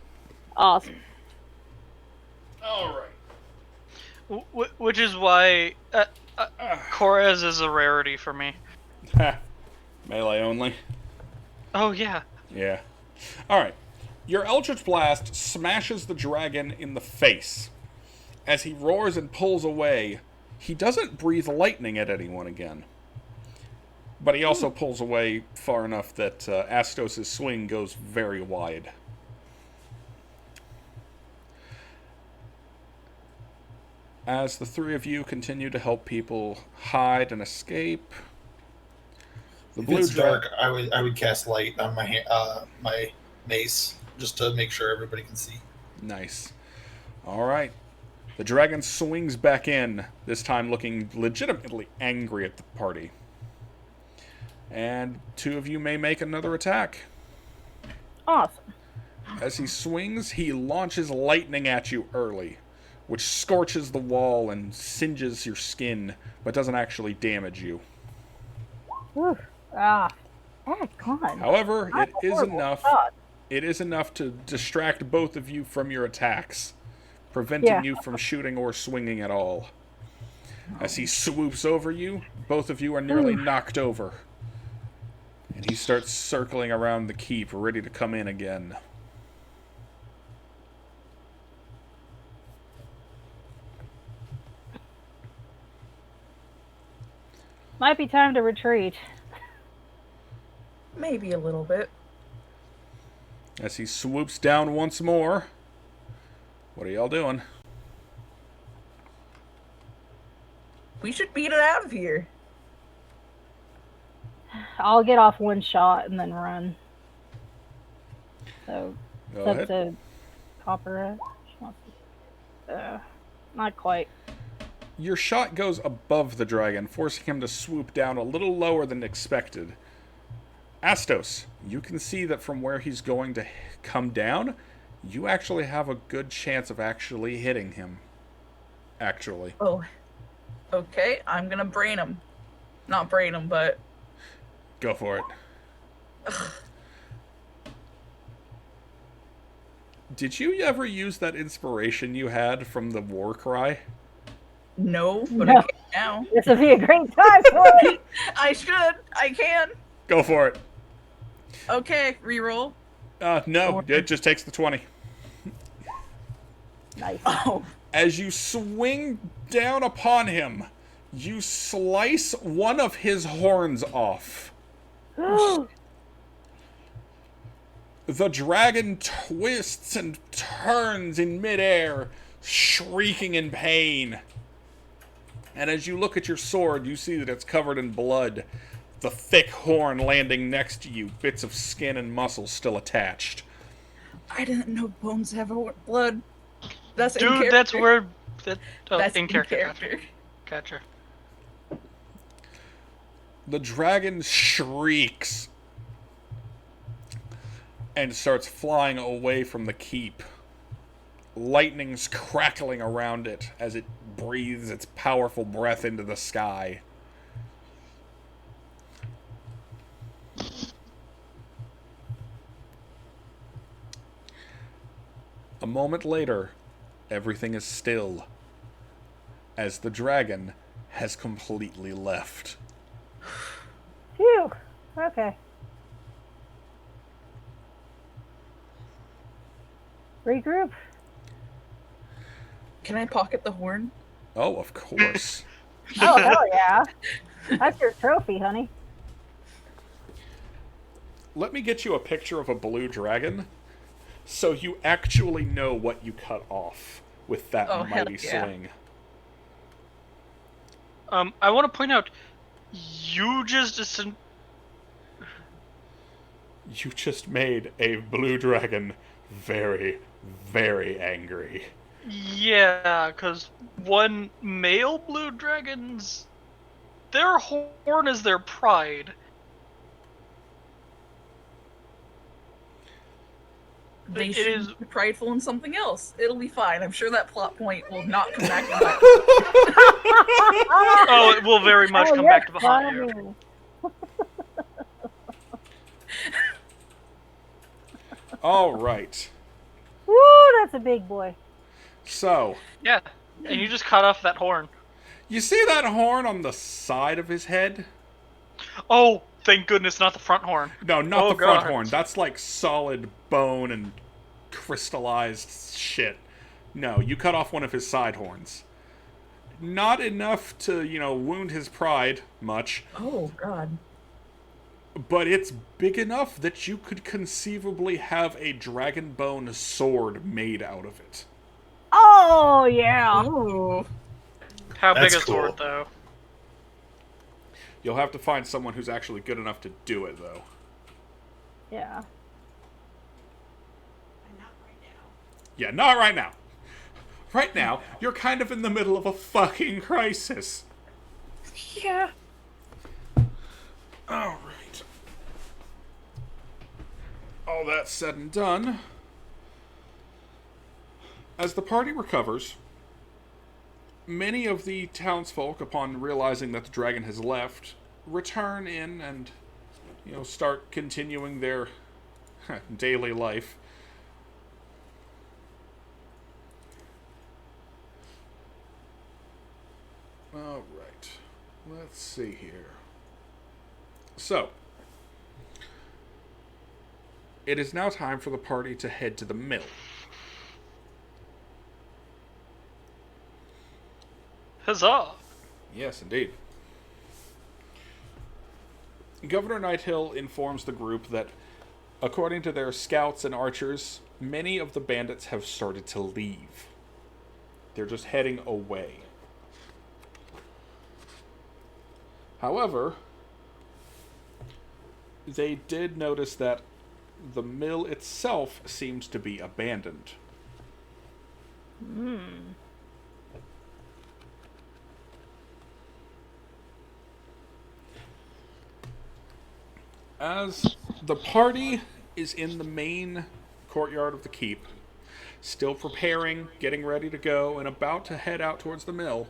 Awesome. Alright. Which is why Korez is a rarity for me. Melee only. Oh, yeah. Yeah. Alright. Your Eldritch Blast smashes the dragon in the face. As he roars and pulls away, he doesn't breathe lightning at anyone again. But he also pulls away far enough that Astos' swing goes very wide. As the three of you continue to help people hide and escape, the If blue it's dragon. dark, I would cast light on my mace just to make sure everybody can see. Nice. Alright. The dragon swings back in, this time looking legitimately angry at the party. And two of you may make another attack. Awesome. As he swings, he launches lightning at you early, which scorches the wall and singes your skin, but doesn't actually damage you. Whew. Ah. Heck on. However, I'm it is horrible. enough. God. It is enough to distract both of you from your attacks, preventing you from shooting or swinging at all. As he swoops over you, both of you are nearly knocked over. And he starts circling around the keep, ready to come in again. Might be time to retreat. Maybe a little bit. As he swoops down once more. What are y'all doing? We should beat it out of here. I'll get off one shot and then run. So, Go it's up ahead. to Copperhead. Not quite. Your shot goes above the dragon, forcing him to swoop down a little lower than expected. Astos, you can see that from where he's going to come down, you actually have a good chance of actually hitting him. Actually. Oh. Okay, I'm gonna brain him. Not brain him, but... Go for it. Did you ever use that inspiration you had from the war cry? No, but No. I can now. This would be a great time for it. I should. I can. Go for it. Okay, reroll. No, it just takes the 20. Nice. Oh. As you swing down upon him, you slice one of his horns off. The dragon twists and turns in midair, shrieking in pain. And as you look at your sword, you see that it's covered in blood. The thick horn landing next to you, bits of skin and muscle still attached. I didn't know bones have blood. That's in Dude, character. that's where... That's in character. Gotcha. The dragon shrieks and starts flying away from the keep. Lightning's crackling around it as it breathes its powerful breath into the sky. A moment later, everything is still, as the dragon has completely left. Phew. Okay. Regroup. Can I pocket the horn? Oh, of course. Oh, hell yeah. That's your trophy, honey. Let me get you a picture of a blue dragon so you actually know what you cut off with that Oh, hell mighty yeah. swing. I want to point out, you just You just made a blue dragon very, very angry. yeah, because one male blue dragons, their horn is their pride. They It should is- be prideful in something else. It'll be fine. I'm sure that plot point will not come back to bite. Oh, it will very much come back to haunt you. funny. All right. Woo, that's a big boy. So, Yeah, and you just cut off that horn. you see that horn on the side of his head? Oh, thank goodness, not the front horn. No, not Oh, the front God. horn. That's like solid bone and crystallized shit. No, you cut off one of his side horns. Not enough to, wound his pride much, Oh, God. but it's big enough that you could conceivably have a dragon bone sword made out of it. Oh, yeah. Oh. How That's big a sword, cool. though? You'll have to find someone who's actually good enough to do it, though. Yeah. Yeah, not right now. Right now, you're kind of in the middle of a fucking crisis. Yeah. Alright. All that said and done, as the party recovers, many of the townsfolk, upon realizing that the dragon has left, return in and, start continuing their daily life. Alright. Let's see here. So, it is now time for the party to head to the mill. Huzzah! Yes, indeed. Governor Nighthill informs the group that, according to their scouts and archers, many of the bandits have started to leave. They're just heading away. However, they did notice that the mill itself seems to be abandoned. As the party is in the main courtyard of the keep, still preparing, getting ready to go, and about to head out towards the mill,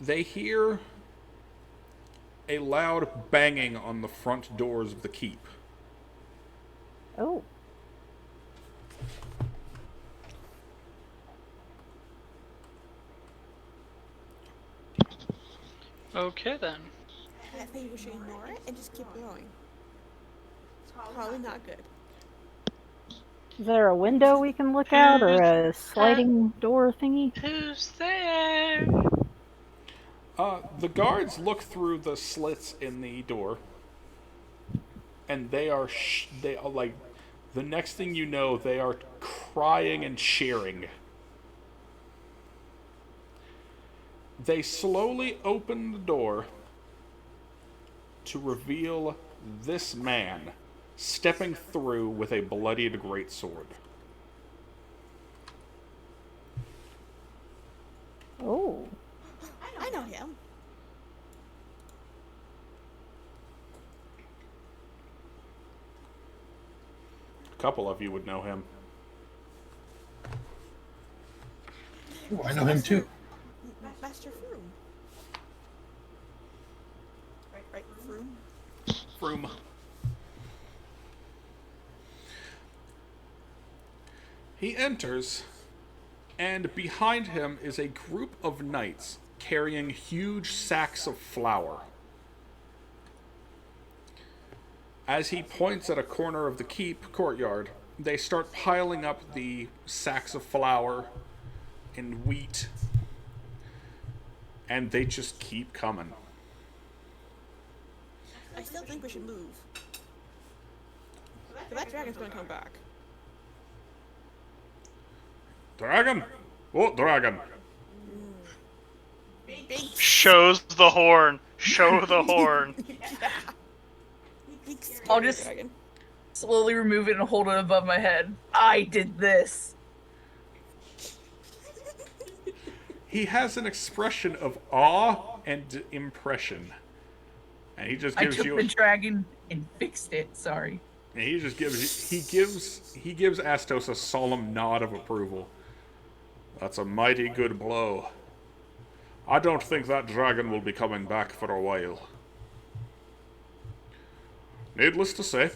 they hear a loud banging on the front doors of the keep. Oh. Okay then. I think we should ignore it and just keep going. It's probably not good. Is there a window we can look out or a sliding door thingy? Who's there? The guards look through the slits in the door, and they are like, the next thing you know, they are crying and cheering. They slowly open the door to reveal this man stepping through with a bloodied greatsword. Oh. I know him. A couple of you would know him. Ooh, I know him too. Master Froome. Right, Froome. Froome. He enters, and behind him is a group of knights carrying huge sacks of flour. As he points at a corner of the keep courtyard, they start piling up the sacks of flour and wheat, and they just keep coming. I still think we should move. That dragon's gonna come back. Dragon? What dragon? Big Shows the horn. Show the horn. I'll just dragon. slowly remove it and hold it above my head. I did this. He has an expression of awe and impression. And he just I gives took you the dragon and fixed it. Sorry. and he just gives he gives Astos a solemn nod of approval. That's a mighty good blow. I don't think that dragon will be coming back for a while. Needless to say,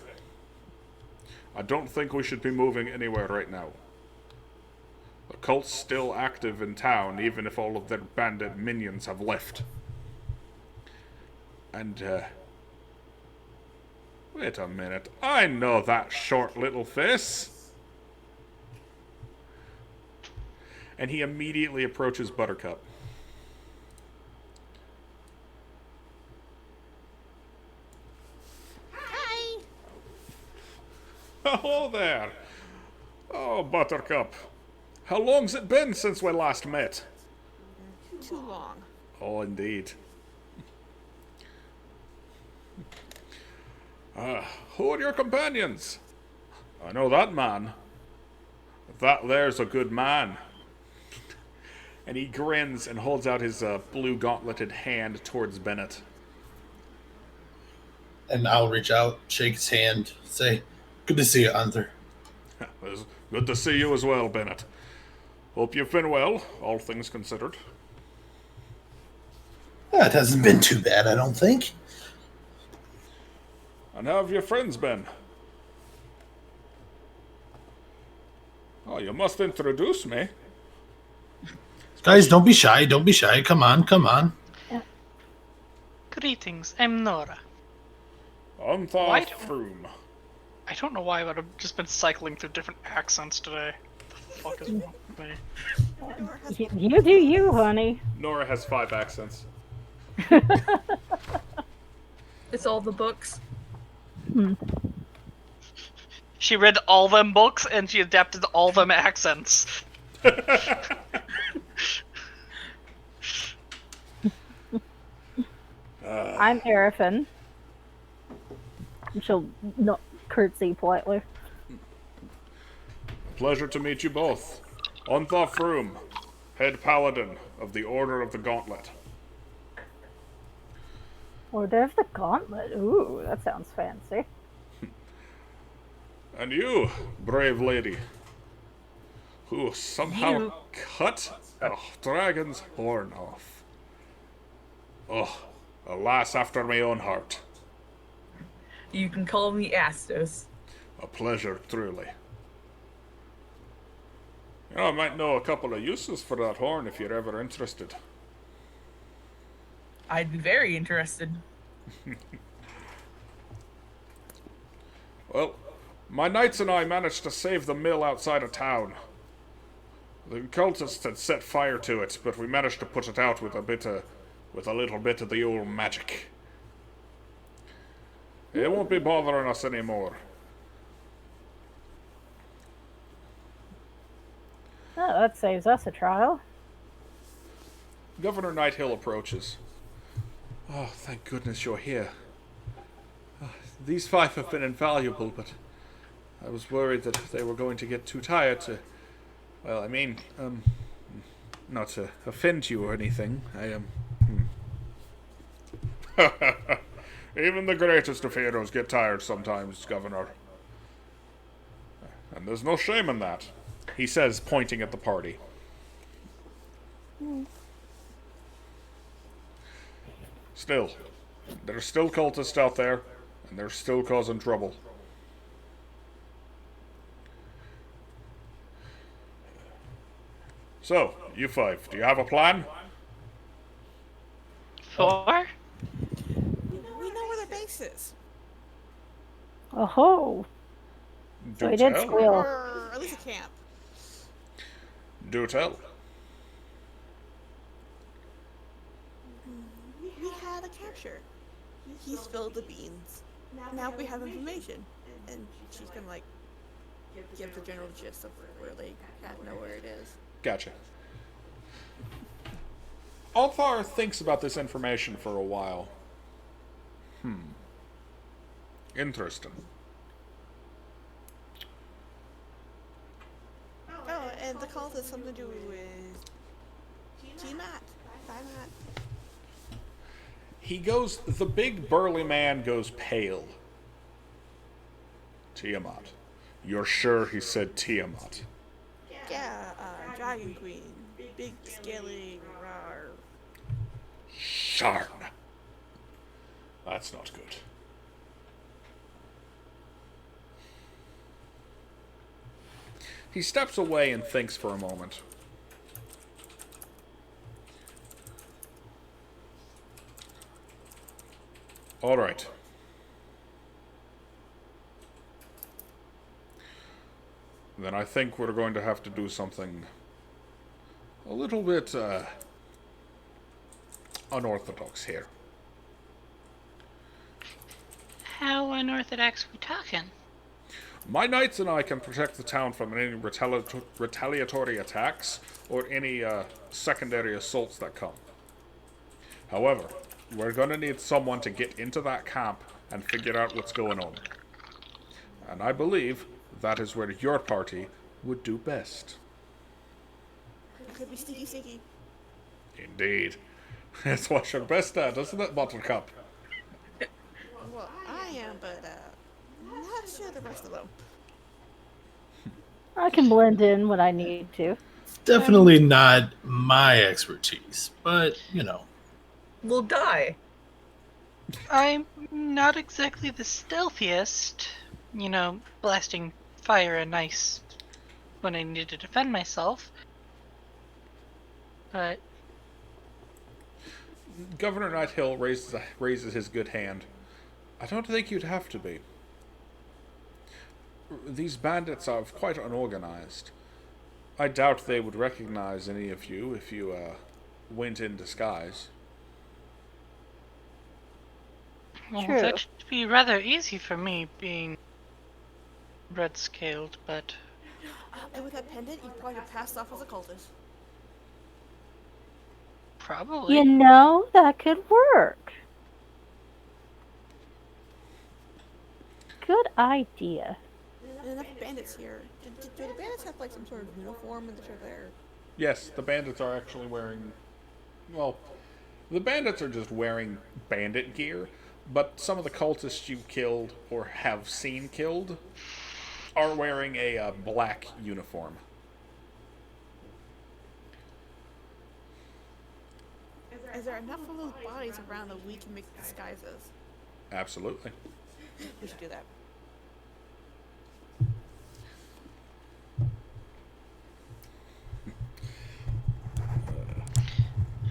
I don't think we should be moving anywhere right now. The cult's still active in town, even if all of their bandit minions have left. And, wait a minute. I know that short little face. And he immediately approaches Buttercup. Hi! Hello there. Oh, Buttercup. How long's it been since we last met? Too long. Oh, indeed. Who are your companions? I know that man. That there's a good man. And he grins and holds out his blue gauntleted hand towards Bennett. And I'll reach out, shake his hand, say, "Good to see you, Arthur." It's good to see you as well, Bennett. Hope you've been well, all things considered. It hasn't been too bad, I don't think. And how have your friends been? Oh, you must introduce me. Guys, don't be shy. Don't be shy. Come on, come on. Greetings, I'm Nora. I'm Why Thar don't- Froome. I don't know why, but I've just been cycling through different accents today. What the fuck is wrong with me? You do you, honey. Nora has 5 accents. It's all the books. She read all them books and she adapted all them accents. I'm Arifin. She'll not curtsy politely. Pleasure to meet you both. Untha Froom, head paladin of the Order of the Gauntlet. Order of the Gauntlet. Ooh, that sounds fancy. And you, brave lady, who somehow cut a dragon's horn off. Oh, alas, after my own heart. You can call me Astos. A pleasure, truly. You know, I might know a couple of uses for that horn if you're ever interested. I'd be very interested. Well, my knights and I managed to save the mill outside of town. The cultists had set fire to it, but we managed to put it out with a little bit of the old magic. It won't be bothering us anymore. Oh, that saves us a trial. Governor Nighthill approaches. Oh, thank goodness you're here. These 5 have been invaluable, but I was worried that they were going to get too tired to... Well, I mean, not to offend you or anything. Even the greatest of heroes get tired sometimes, Governor. And there's no shame in that. He says, pointing at the party. Still, there's still cultists out there, and they're still causing trouble. So, you 5, do you have a plan? 4? We know where their base is. Oh, so Do he did tell. squeal. Or at least a camp. Do tell. We had a capture. He spilled the beans. Now we have information. And she's gonna, like, give the general gist of where they know where it is. Gotcha. Althar thinks about this information for a while. Interesting. Oh, and the cult has something to do with Tiamat. The big burly man goes pale. Tiamat. You're sure he said Tiamat? Yeah, Dragon Queen. Big, scaly, rawr. Sharn. That's not good. He steps away and thinks for a moment. All right. Then I think we're going to have to do something a little bit unorthodox here. How unorthodox we talking? My knights and I can protect the town from any retaliatory attacks or any secondary assaults that come. However, we're going to need someone to get into that camp and figure out what's going on. And I believe that is where your party would do best. It could be sticky. Indeed. It's what you're best at, isn't it, Buttercup? Well, I am, but not sure the rest of them. I can blend in when I need to. Definitely not my expertise, but you know. We'll die. I'm not exactly the stealthiest. You know, blasting fire and ice when I need to defend myself. But Governor Nighthill raises his good hand. I don't think you'd have to be. These bandits are quite unorganized. I doubt they would recognize any of you if you went in disguise. Well, True. that should be rather easy for me, being red-scaled, but... And with that pendant, you probably get passed off as a cultist. Probably. You know, that could work. Good idea. And enough bandits here. Do the bandits have like some sort of uniform that they're there? Yes, the bandits are actually wearing. Well, the bandits are just wearing bandit gear, but some of the cultists you killed or have seen killed are wearing a black uniform. Is there enough of those bodies around that we can make disguises? Absolutely. We should do that.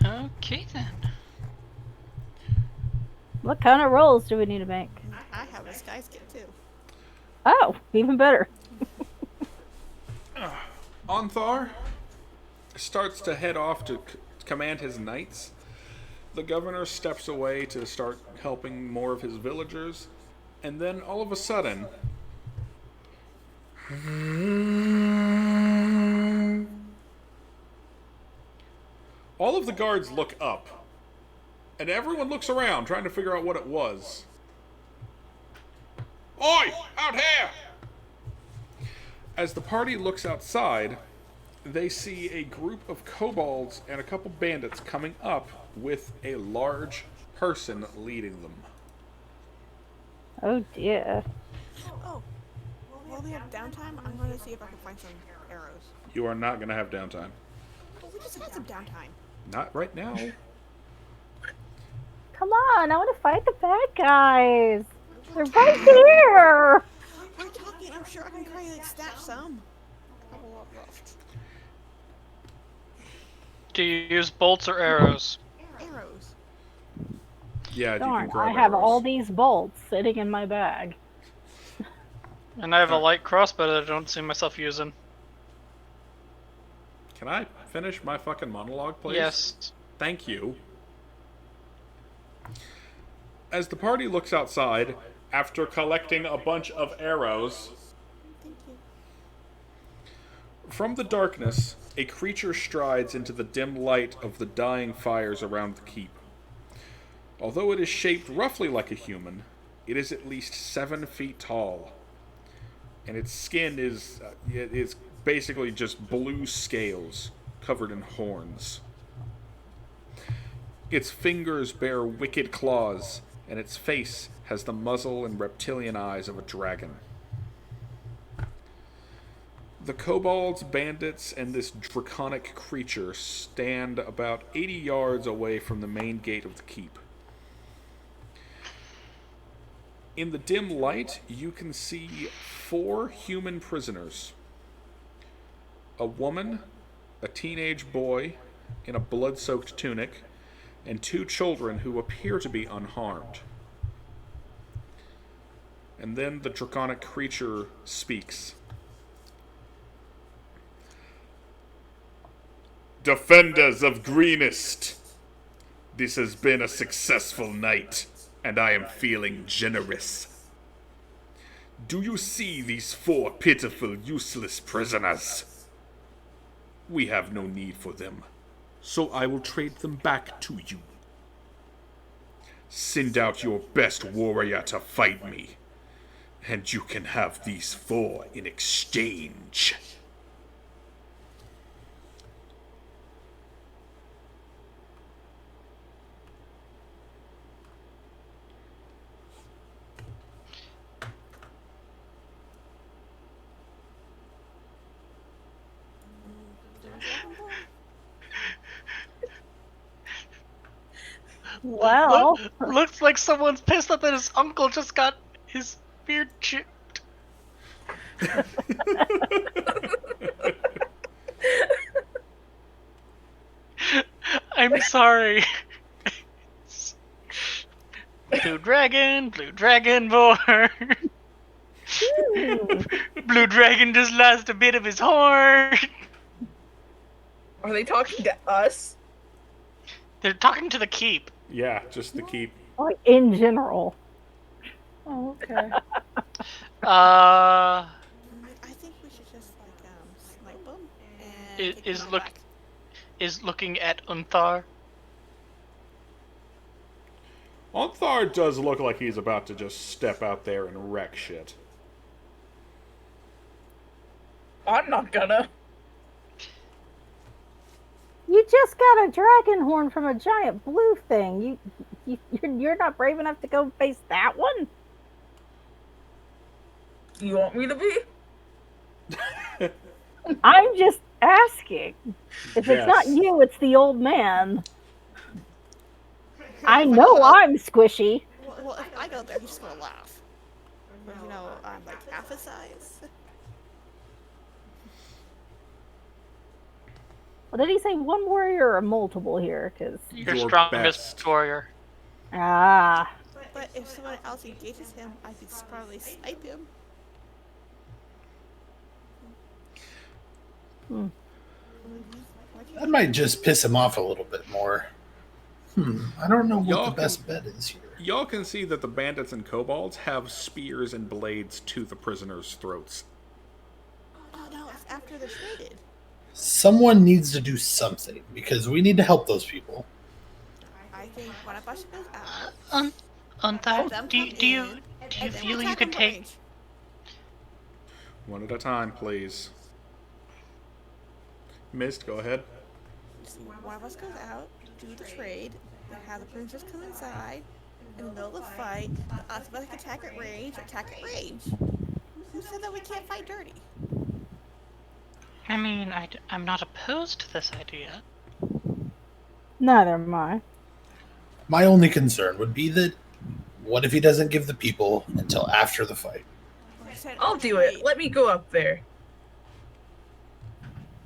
Okay, then. What kind of rolls do we need to make? I have a disguise kit too. Oh, even better. Onthar starts to head off to command his knights. The governor steps away to start helping more of his villagers, and then all of a sudden, all of the guards look up, and everyone looks around trying to figure out what it was. Oi! Out here! As the party looks outside, they see a group of kobolds and a couple bandits coming up with a large person leading them. Oh dear. Oh, while we have downtime, I'm going to see if I can find some arrows. You are not going to have downtime. But we just had some downtime. Not right now. Come on, I want to fight the bad guys. They're right here. We're talking. I'm sure I can try to snatch some. I have a lot left. Do you use bolts or arrows? Arrows. Yeah, you Darn, can grab I have arrows. all these bolts sitting in my bag. And I have a light crossbow that I don't see myself using. Can I finish my fucking monologue, please? Yes. Thank you. As the party looks outside, after collecting a bunch of arrows, Thank you. from the darkness, a creature strides into the dim light of the dying fires around the keep. Although it is shaped roughly like a human, it is at least 7 feet tall, and its skin is basically just blue scales covered in horns. Its fingers bear wicked claws, and its face has the muzzle and reptilian eyes of a dragon. The kobolds, bandits, and this draconic creature stand about 80 yards away from the main gate of the keep. In the dim light, you can see 4 human prisoners. A woman, a teenage boy in a blood-soaked tunic, and 2 children who appear to be unharmed. And then the draconic creature speaks. Defenders of Greenest, this has been a successful night, and I am feeling generous. Do you see these 4 pitiful, useless prisoners? We have no need for them, so I will trade them back to you. Send out your best warrior to fight me, and you can have these 4 in exchange. Well, Looks like someone's pissed off that his uncle just got his beard chipped. I'm sorry. Blue dragon born. Blue dragon just lost a bit of his horn. Are they talking to us? They're talking to the keep. Yeah, just the keep. like in general. Oh, okay. Uh, I think we should just snipe them and is, take them is out look back. is looking at Unthar. Onthar does look like he's about to just step out there and wreck shit. I'm not gonna. You just got a dragon horn from a giant blue thing. You're not brave enough to go face that one? You want me to be? I'm just asking. If it's not Yes. you, it's the old man. I He's like, know well, I'm squishy. well, if I go there, he's just gonna laugh. But, I'm like half his size. Well, did he say one warrior or multiple here? Because Your Your strongest best. warrior. ah, But if someone else engages him, I could probably snipe him. That might just piss him off a little bit more. I don't know what Y'all the can- best bet is here. Y'all can see that the bandits and kobolds have spears and blades to the prisoners' throats. Oh no, it's after they're traded. Someone needs to do something because we need to help those people. I think one of us goes out. Unthar, them do come you in, feel and then you we attack could them take? range. One at a time, please. Mist, go ahead. One of us goes out, do the trade, then have the prisoners come inside. In the middle of the fight, the us of us attack at range. Who said that we can't fight dirty? I mean, I'm not opposed to this idea. neither am I. My only concern would be that what if he doesn't give the people until after the fight? Like I said, I'll do it. Let me go up there.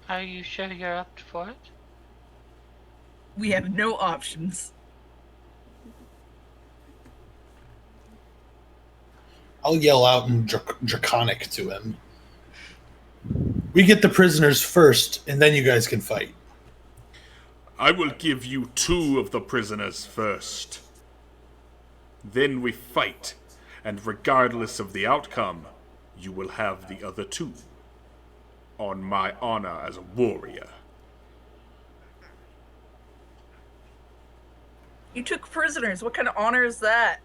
Are you sure you're up for it? We have no options. I'll yell out in draconic to him. We get the prisoners first, and then you guys can fight. I will give you 2 of the prisoners first. Then we fight, and regardless of the outcome, you will have the other 2. On my honor as a warrior. You took prisoners. What kind of honor is that?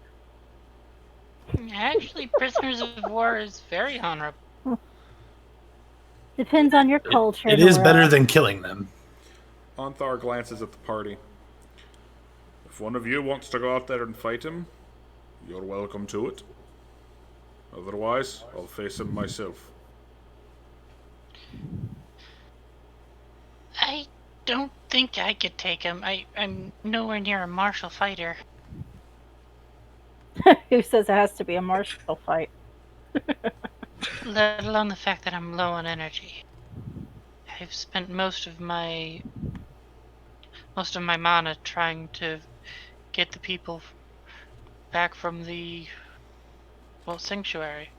Actually, prisoners of war is very honorable. Depends on your culture. It is Nora. better than killing them. Onthar glances at the party. If one of you wants to go out there and fight him, you're welcome to it. Otherwise, I'll face him myself. I don't think I could take him. I'm nowhere near a martial fighter. Who says it has to be a martial fight? Let alone the fact that I'm low on energy. I've spent most of my mana trying to get the people back from the sanctuary.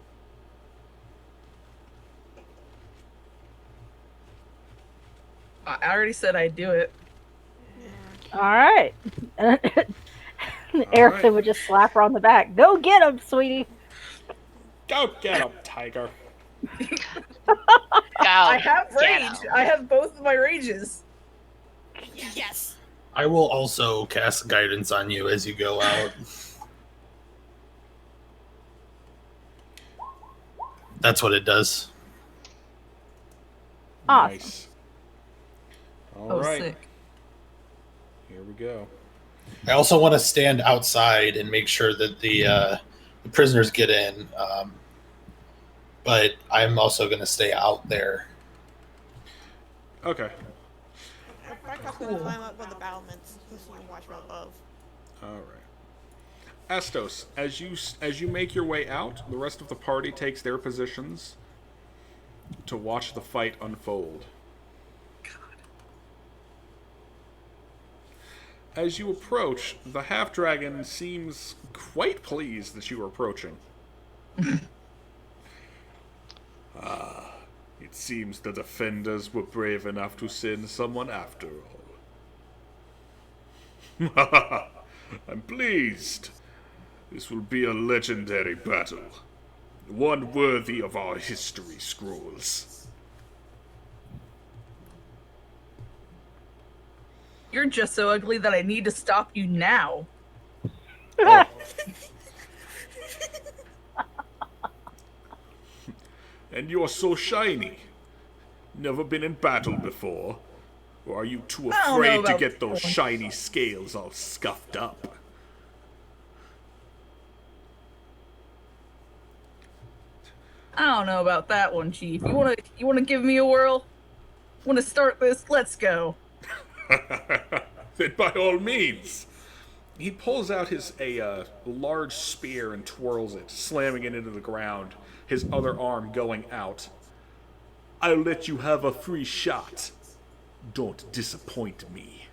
I already said I'd do it. All right. Erickson would just slap her on the back. Go get him, sweetie. Go get him, tiger. I have rage. I have both of my rages. Yes. I will also cast guidance on you as you go out. That's what it does. Awesome. Nice. All right. Sick. Here we go. I also want to stand outside and make sure that the prisoners get in. But I'm also going to stay out there. Okay. Barkov's gonna climb up with the battlements so you can watch from above. All right. Astos, as you make your way out, the rest of the party takes their positions to watch the fight unfold. As you approach, the half-dragon seems quite pleased that you are approaching. It seems the defenders were brave enough to send someone after all. I'm pleased. This will be a legendary battle. One worthy of our history scrolls. You're just so ugly that I need to stop you now. Oh. And you're so shiny. Never been in battle before? Or are you too I don't know afraid to about get those that one. shiny scales all scuffed up? I don't know about that one, Chief. You wanna give me a whirl? Wanna start this? Let's go. Then by all means. He pulls out a large spear and twirls it, slamming it into the ground, his other arm going out. I'll let you have a free shot. Don't disappoint me.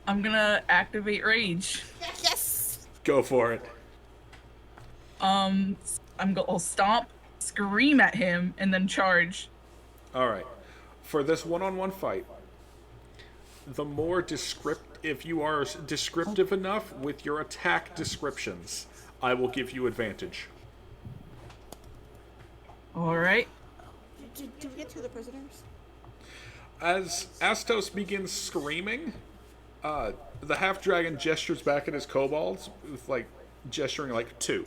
I'm gonna activate rage. Yes! Go for it. I'll stomp, scream at him, and then charge. All right. For this one-on-one fight, the more if you are descriptive enough with your attack descriptions, I will give you advantage. All right. Did we get to the prisoners? As Astos begins screaming, the half-dragon gestures back at his kobolds, with, gesturing two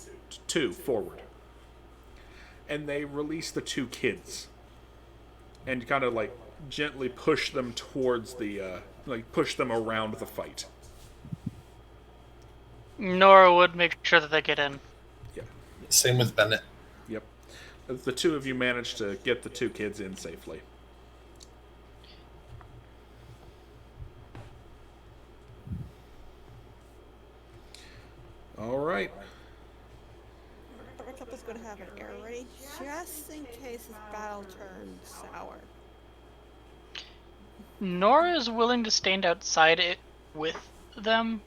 forward. And they release the two kids. And kind of, gently push them towards the, push them around the fight. Nora would make sure that they get in. Yeah. Same with Bennett. Yep. The two of you managed to get the two kids in safely. All right. Buttercup is going to have an arrow ready just in case his battle turns sour. Nora is willing to stand outside it with them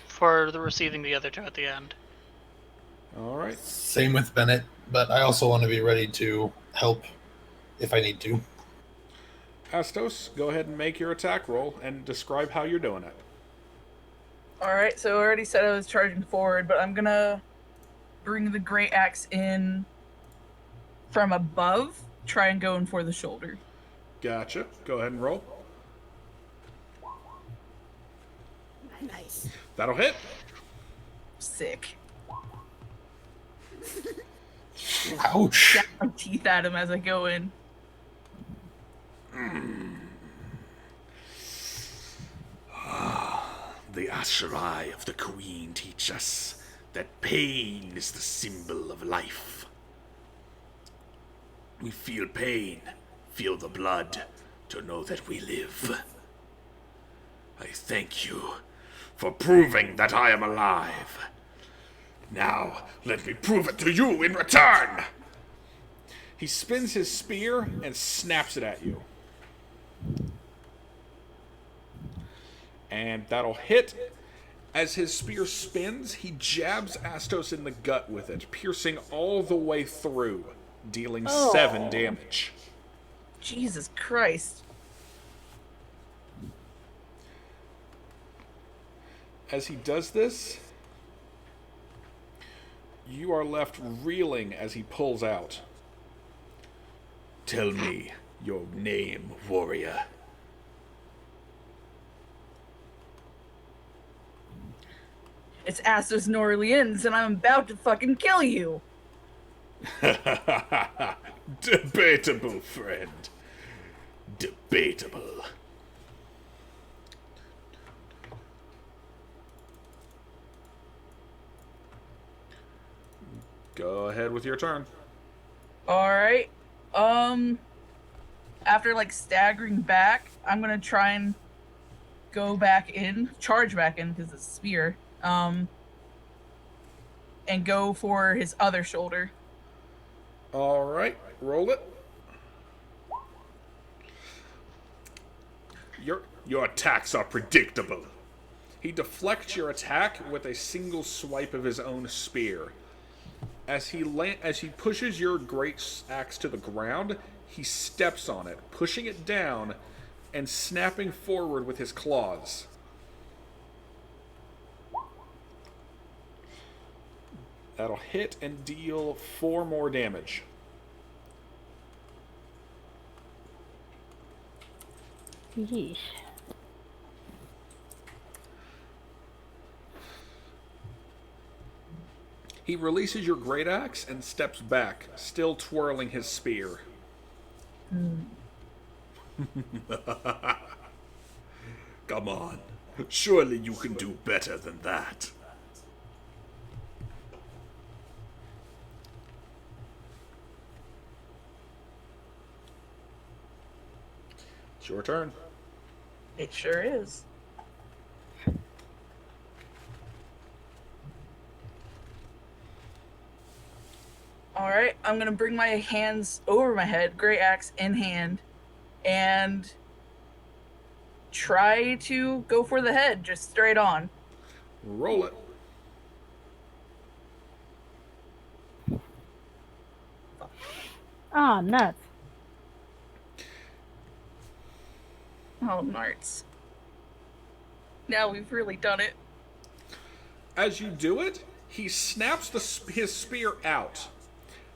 for the receiving the other two at the end. All right. Same with Bennett, but I also want to be ready to help if I need to. Astos, go ahead and make your attack roll and describe how you're doing it. All right. So I already said I was charging forward, but I'm gonna bring the great axe in from above. Try and go in for the shoulder. Gotcha. Go ahead and roll. Nice. That'll hit. Sick. Ouch. Got my teeth at him as I go in. The Asherai of the Queen teach us that pain is the symbol of life. We feel pain, feel the blood, to know that we live. I thank you for proving that I am alive. Now, let me prove it to you in return! He spins his spear and snaps it at you. And that'll hit. As his spear spins, he jabs Astos in the gut with it, piercing all the way through, dealing 7 damage. Jesus Christ. As he does this, you are left reeling as he pulls out. Tell me your name, warrior. It's Astos Norlians, and I'm about to fucking kill you. Debatable, friend. Debatable. Go ahead with your turn. Alright. After staggering back, I'm gonna try and go back in, charge back in because it's a spear. And go for his other shoulder. All right, roll it. Your attacks are predictable. He deflects your attack with a single swipe of his own spear. As he pushes your great axe to the ground, he steps on it, pushing it down, and snapping forward with his claws. That'll hit and deal 4 more damage. Yeesh. He releases your great axe and steps back, still twirling his spear. Come on. Surely you can do better than that. It's your turn. It sure is. Alright, I'm gonna bring my hands over my head, great axe in hand, and try to go for the head, just straight on. Roll it. Ah, nuts. Oh, narts. Now we've really done it. As you do it, he snaps his spear out,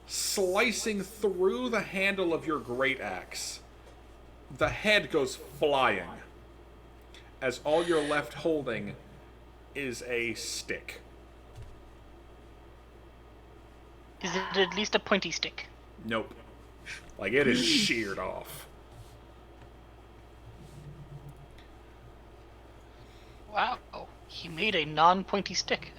slicing through the handle of your great axe. The head goes flying, as all you're left holding is a stick. Is it at least a pointy stick? Nope. Like, it is sheared off. Wow, he made a non-pointy stick.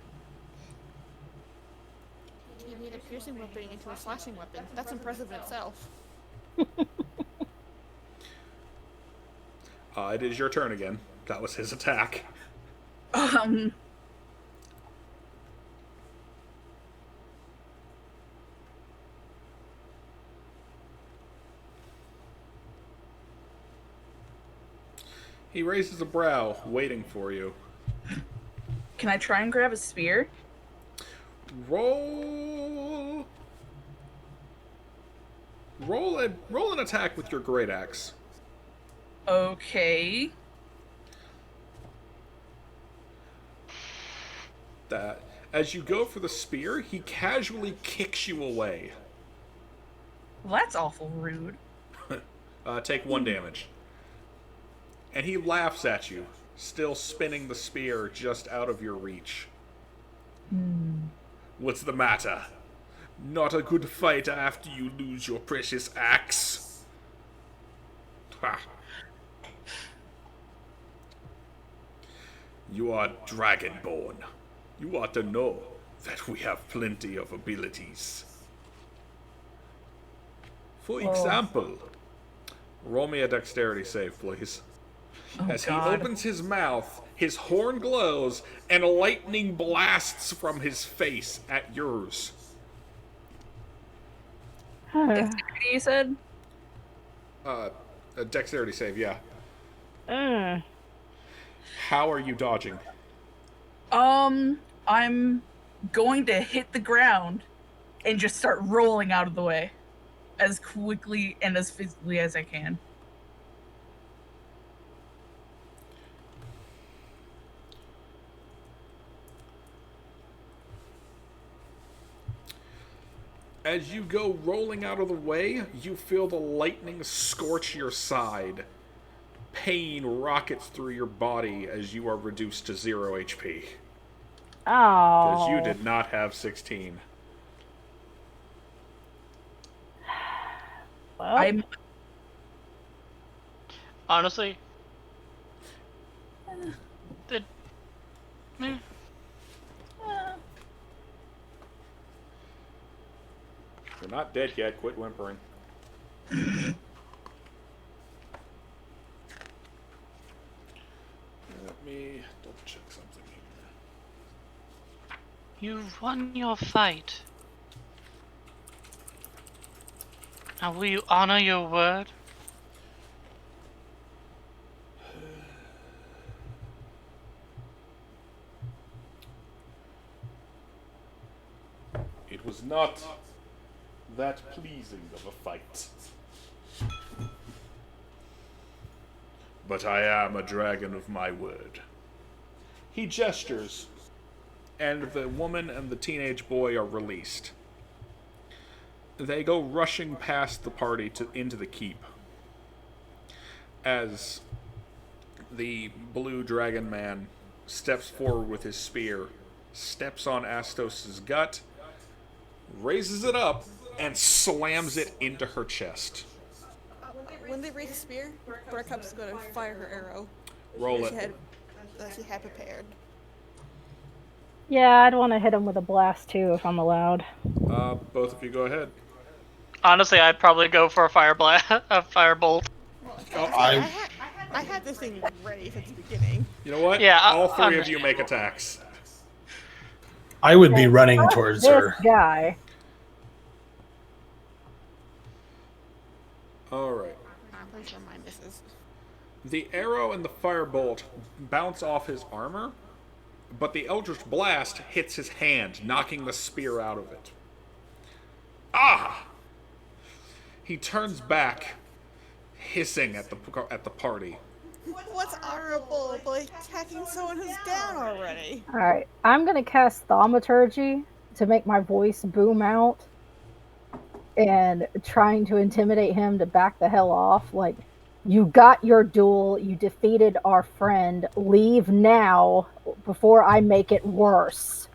He made a piercing weapon into a slashing weapon. That's impressive in itself. It is your turn again. That was his attack. He raises a brow, waiting for you. Can I try and grab a spear? Roll an attack with your great axe. Okay. That as you go for the spear, he casually kicks you away. Well, that's awful rude. Take 1 damage. And he laughs at you, still spinning the spear just out of your reach. What's the matter? Not a good fighter after you lose your precious axe? Ha. You are dragonborn. You ought to know that we have plenty of abilities. For example, roll me a dexterity save, please. As God. he opens his mouth, his horn glows, and lightning blasts from his face at yours. Dexterity, you said? A dexterity save, yeah. Mm. How are you dodging? I'm going to hit the ground and just start rolling out of the way as quickly and as physically as I can. As you go rolling out of the way, you feel the lightning scorch your side. Pain rockets through your body as you are reduced to 0 HP. Oh. Because you did not have 16. Well, I'm Honestly, the You're not dead yet, quit whimpering. Let me double check something here. you've won your fight. Now will you honor your word? It was not that pleasing of a fight. but I am a dragon of my word. He gestures, and the woman and the teenage boy are released. They go rushing past the party into the keep. As the blue dragon man steps forward with his spear, steps on Astos' gut, raises it up, and slams it into her chest. When they raise a spear, Buttercup's going to fire her arrow. Roll that it. she had prepared. Yeah, I'd want to hit him with a blast too if I'm allowed. Both of you go ahead. Honestly, I'd probably go for a a firebolt. I had this thing ready since the beginning. You know what? Yeah, all three of you make attacks. I would be running towards This her. guy. All right. I'm pretty sure mine misses. The arrow and the firebolt bounce off his armor, but the Eldritch Blast hits his hand, knocking the spear out of it. Ah! He turns back, hissing at the party. What's honorable by attacking someone who's down already? Alright, I'm going to cast Thaumaturgy to make my voice boom out and trying to intimidate him to back the hell off. Like, you got your duel, you defeated our friend, leave now before I make it worse.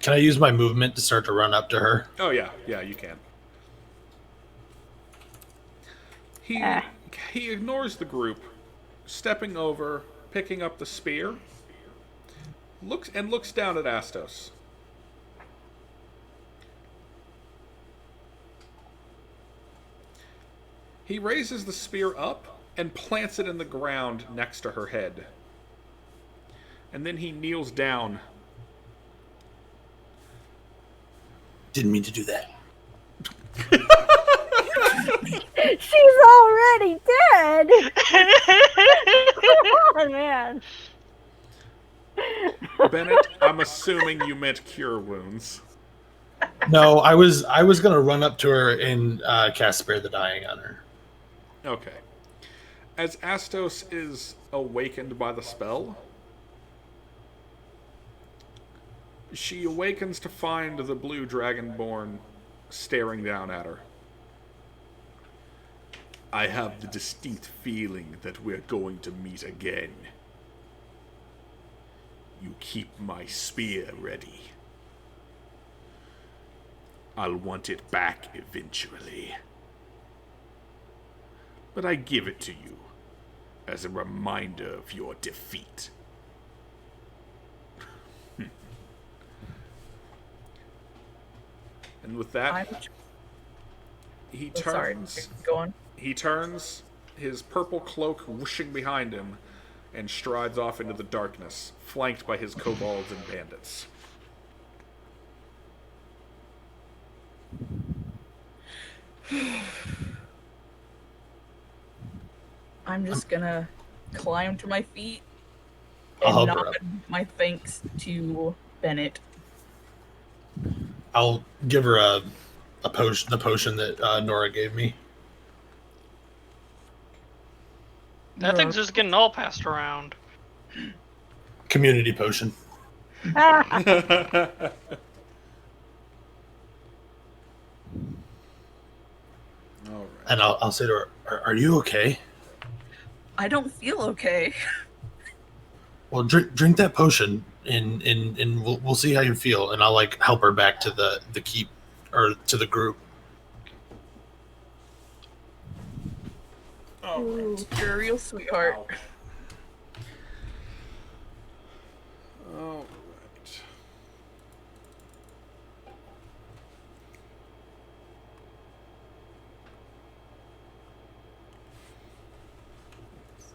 Can I use my movement to start to run up to her? Oh, yeah, you can. He ignores the group, stepping over, picking up the spear, looks down at Astos. He raises the spear up and plants it in the ground next to her head. And then he kneels down. Didn't mean to do that. She's already dead! Come on, man. Bennett, I'm assuming you meant cure wounds. No, I was gonna run up to her and cast Spare the Dying on her. Okay. As Astos is awakened by the spell, she awakens to find the blue dragonborn staring down at her. I have the distinct feeling that we're going to meet again. You keep my spear ready. I'll want it back eventually. But I give it to you as a reminder of your defeat. And with that, he turns. Sorry, go on. He turns, his purple cloak whooshing behind him, and strides off into the darkness, flanked by his kobolds and bandits. I'm just gonna climb to my feet I'll and help her nod up. my thanks to Bennett. I'll give her a potion, the potion that Nora gave me. That thing's just getting all passed around. Community potion. Ah, All right. And I'll say to her, are you okay? I don't feel okay. Well, drink that potion, and we'll see how you feel, and I'll like help her back to the keep or to the group. You're a real sweetheart. All right.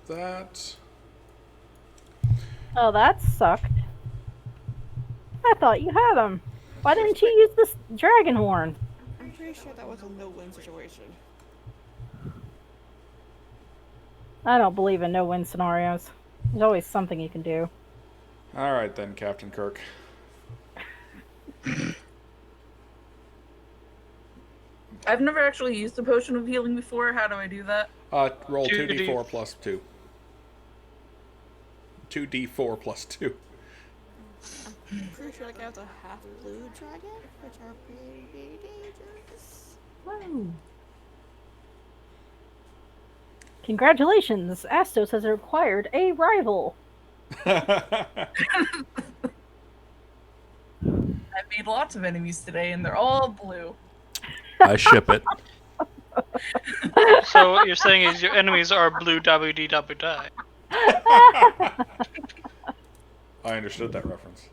That. oh, that sucked. I thought you had him. Why didn't you use this dragon horn? I'm pretty sure that was a no-win situation. I don't believe in no-win scenarios. There's always something you can do. All right then, Captain Kirk. I've never actually used a potion of healing before. How do I do that? Roll 2d4 2d4 plus 2. 2d4 plus 2. I'm pretty sure like I was a half blue dragon, which are pretty dangerous. Woo. Congratulations, Astos has acquired a rival. I've made lots of enemies today, and they're all blue. I ship it. So what you're saying is your enemies are blue WDW. I understood that reference.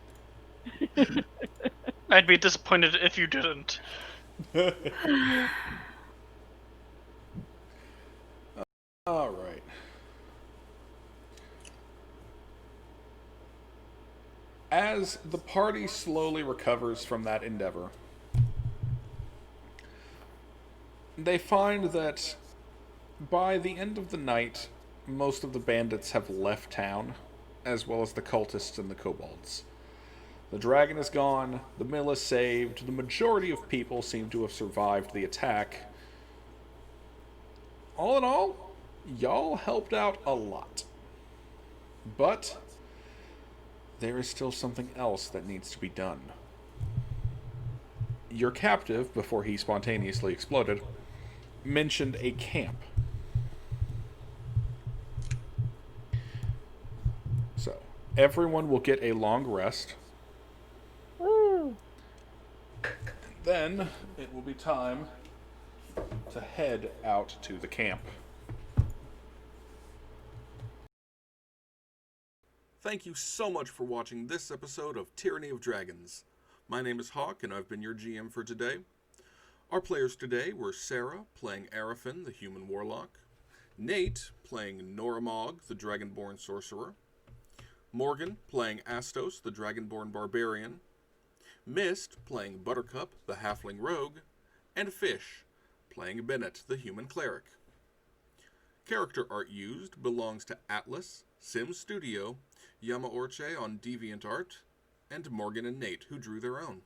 I'd be disappointed if you didn't. All right. As the party slowly recovers from that endeavor, they find that by the end of the night, most of the bandits have left town, as well as the cultists and the kobolds. The dragon is gone, the mill is saved, the majority of people seem to have survived the attack. All in all, y'all helped out a lot. But there is still something else that needs to be done. Your captive, before he spontaneously exploded, mentioned a camp. So, everyone will get a long rest. Woo! Then it will be time to head out to the camp. Thank you so much for watching this episode of Tyranny of Dragons. My name is Hawk, and I've been your GM for today. Our players today were Sarah, playing Arafin, the human warlock, Nate, playing Noramog, the dragonborn sorcerer, Morgan, playing Astos, the dragonborn barbarian, Mist, playing Buttercup, the halfling rogue, and Fish, playing Bennett, the human cleric. Character art used belongs to Atlas, Sim Studio, Yama Orche on DeviantArt, and Morgan and Nate, who drew their own.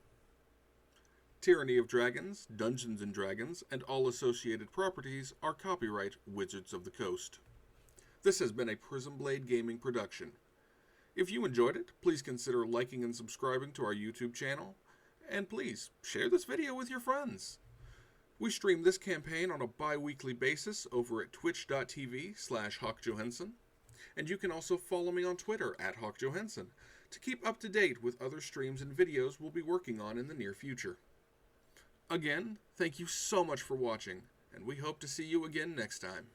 Tyranny of Dragons, Dungeons & Dragons, and all associated properties are copyright Wizards of the Coast. This has been a Prism Blade Gaming production. If you enjoyed it, please consider liking and subscribing to our YouTube channel, and please share this video with your friends. We stream this campaign on a bi-weekly basis over at twitch.tv/HawkJohansson, and you can also follow me on Twitter @HawkJohansson to keep up to date with other streams and videos we'll be working on in the near future. Again, thank you so much for watching, and we hope to see you again next time.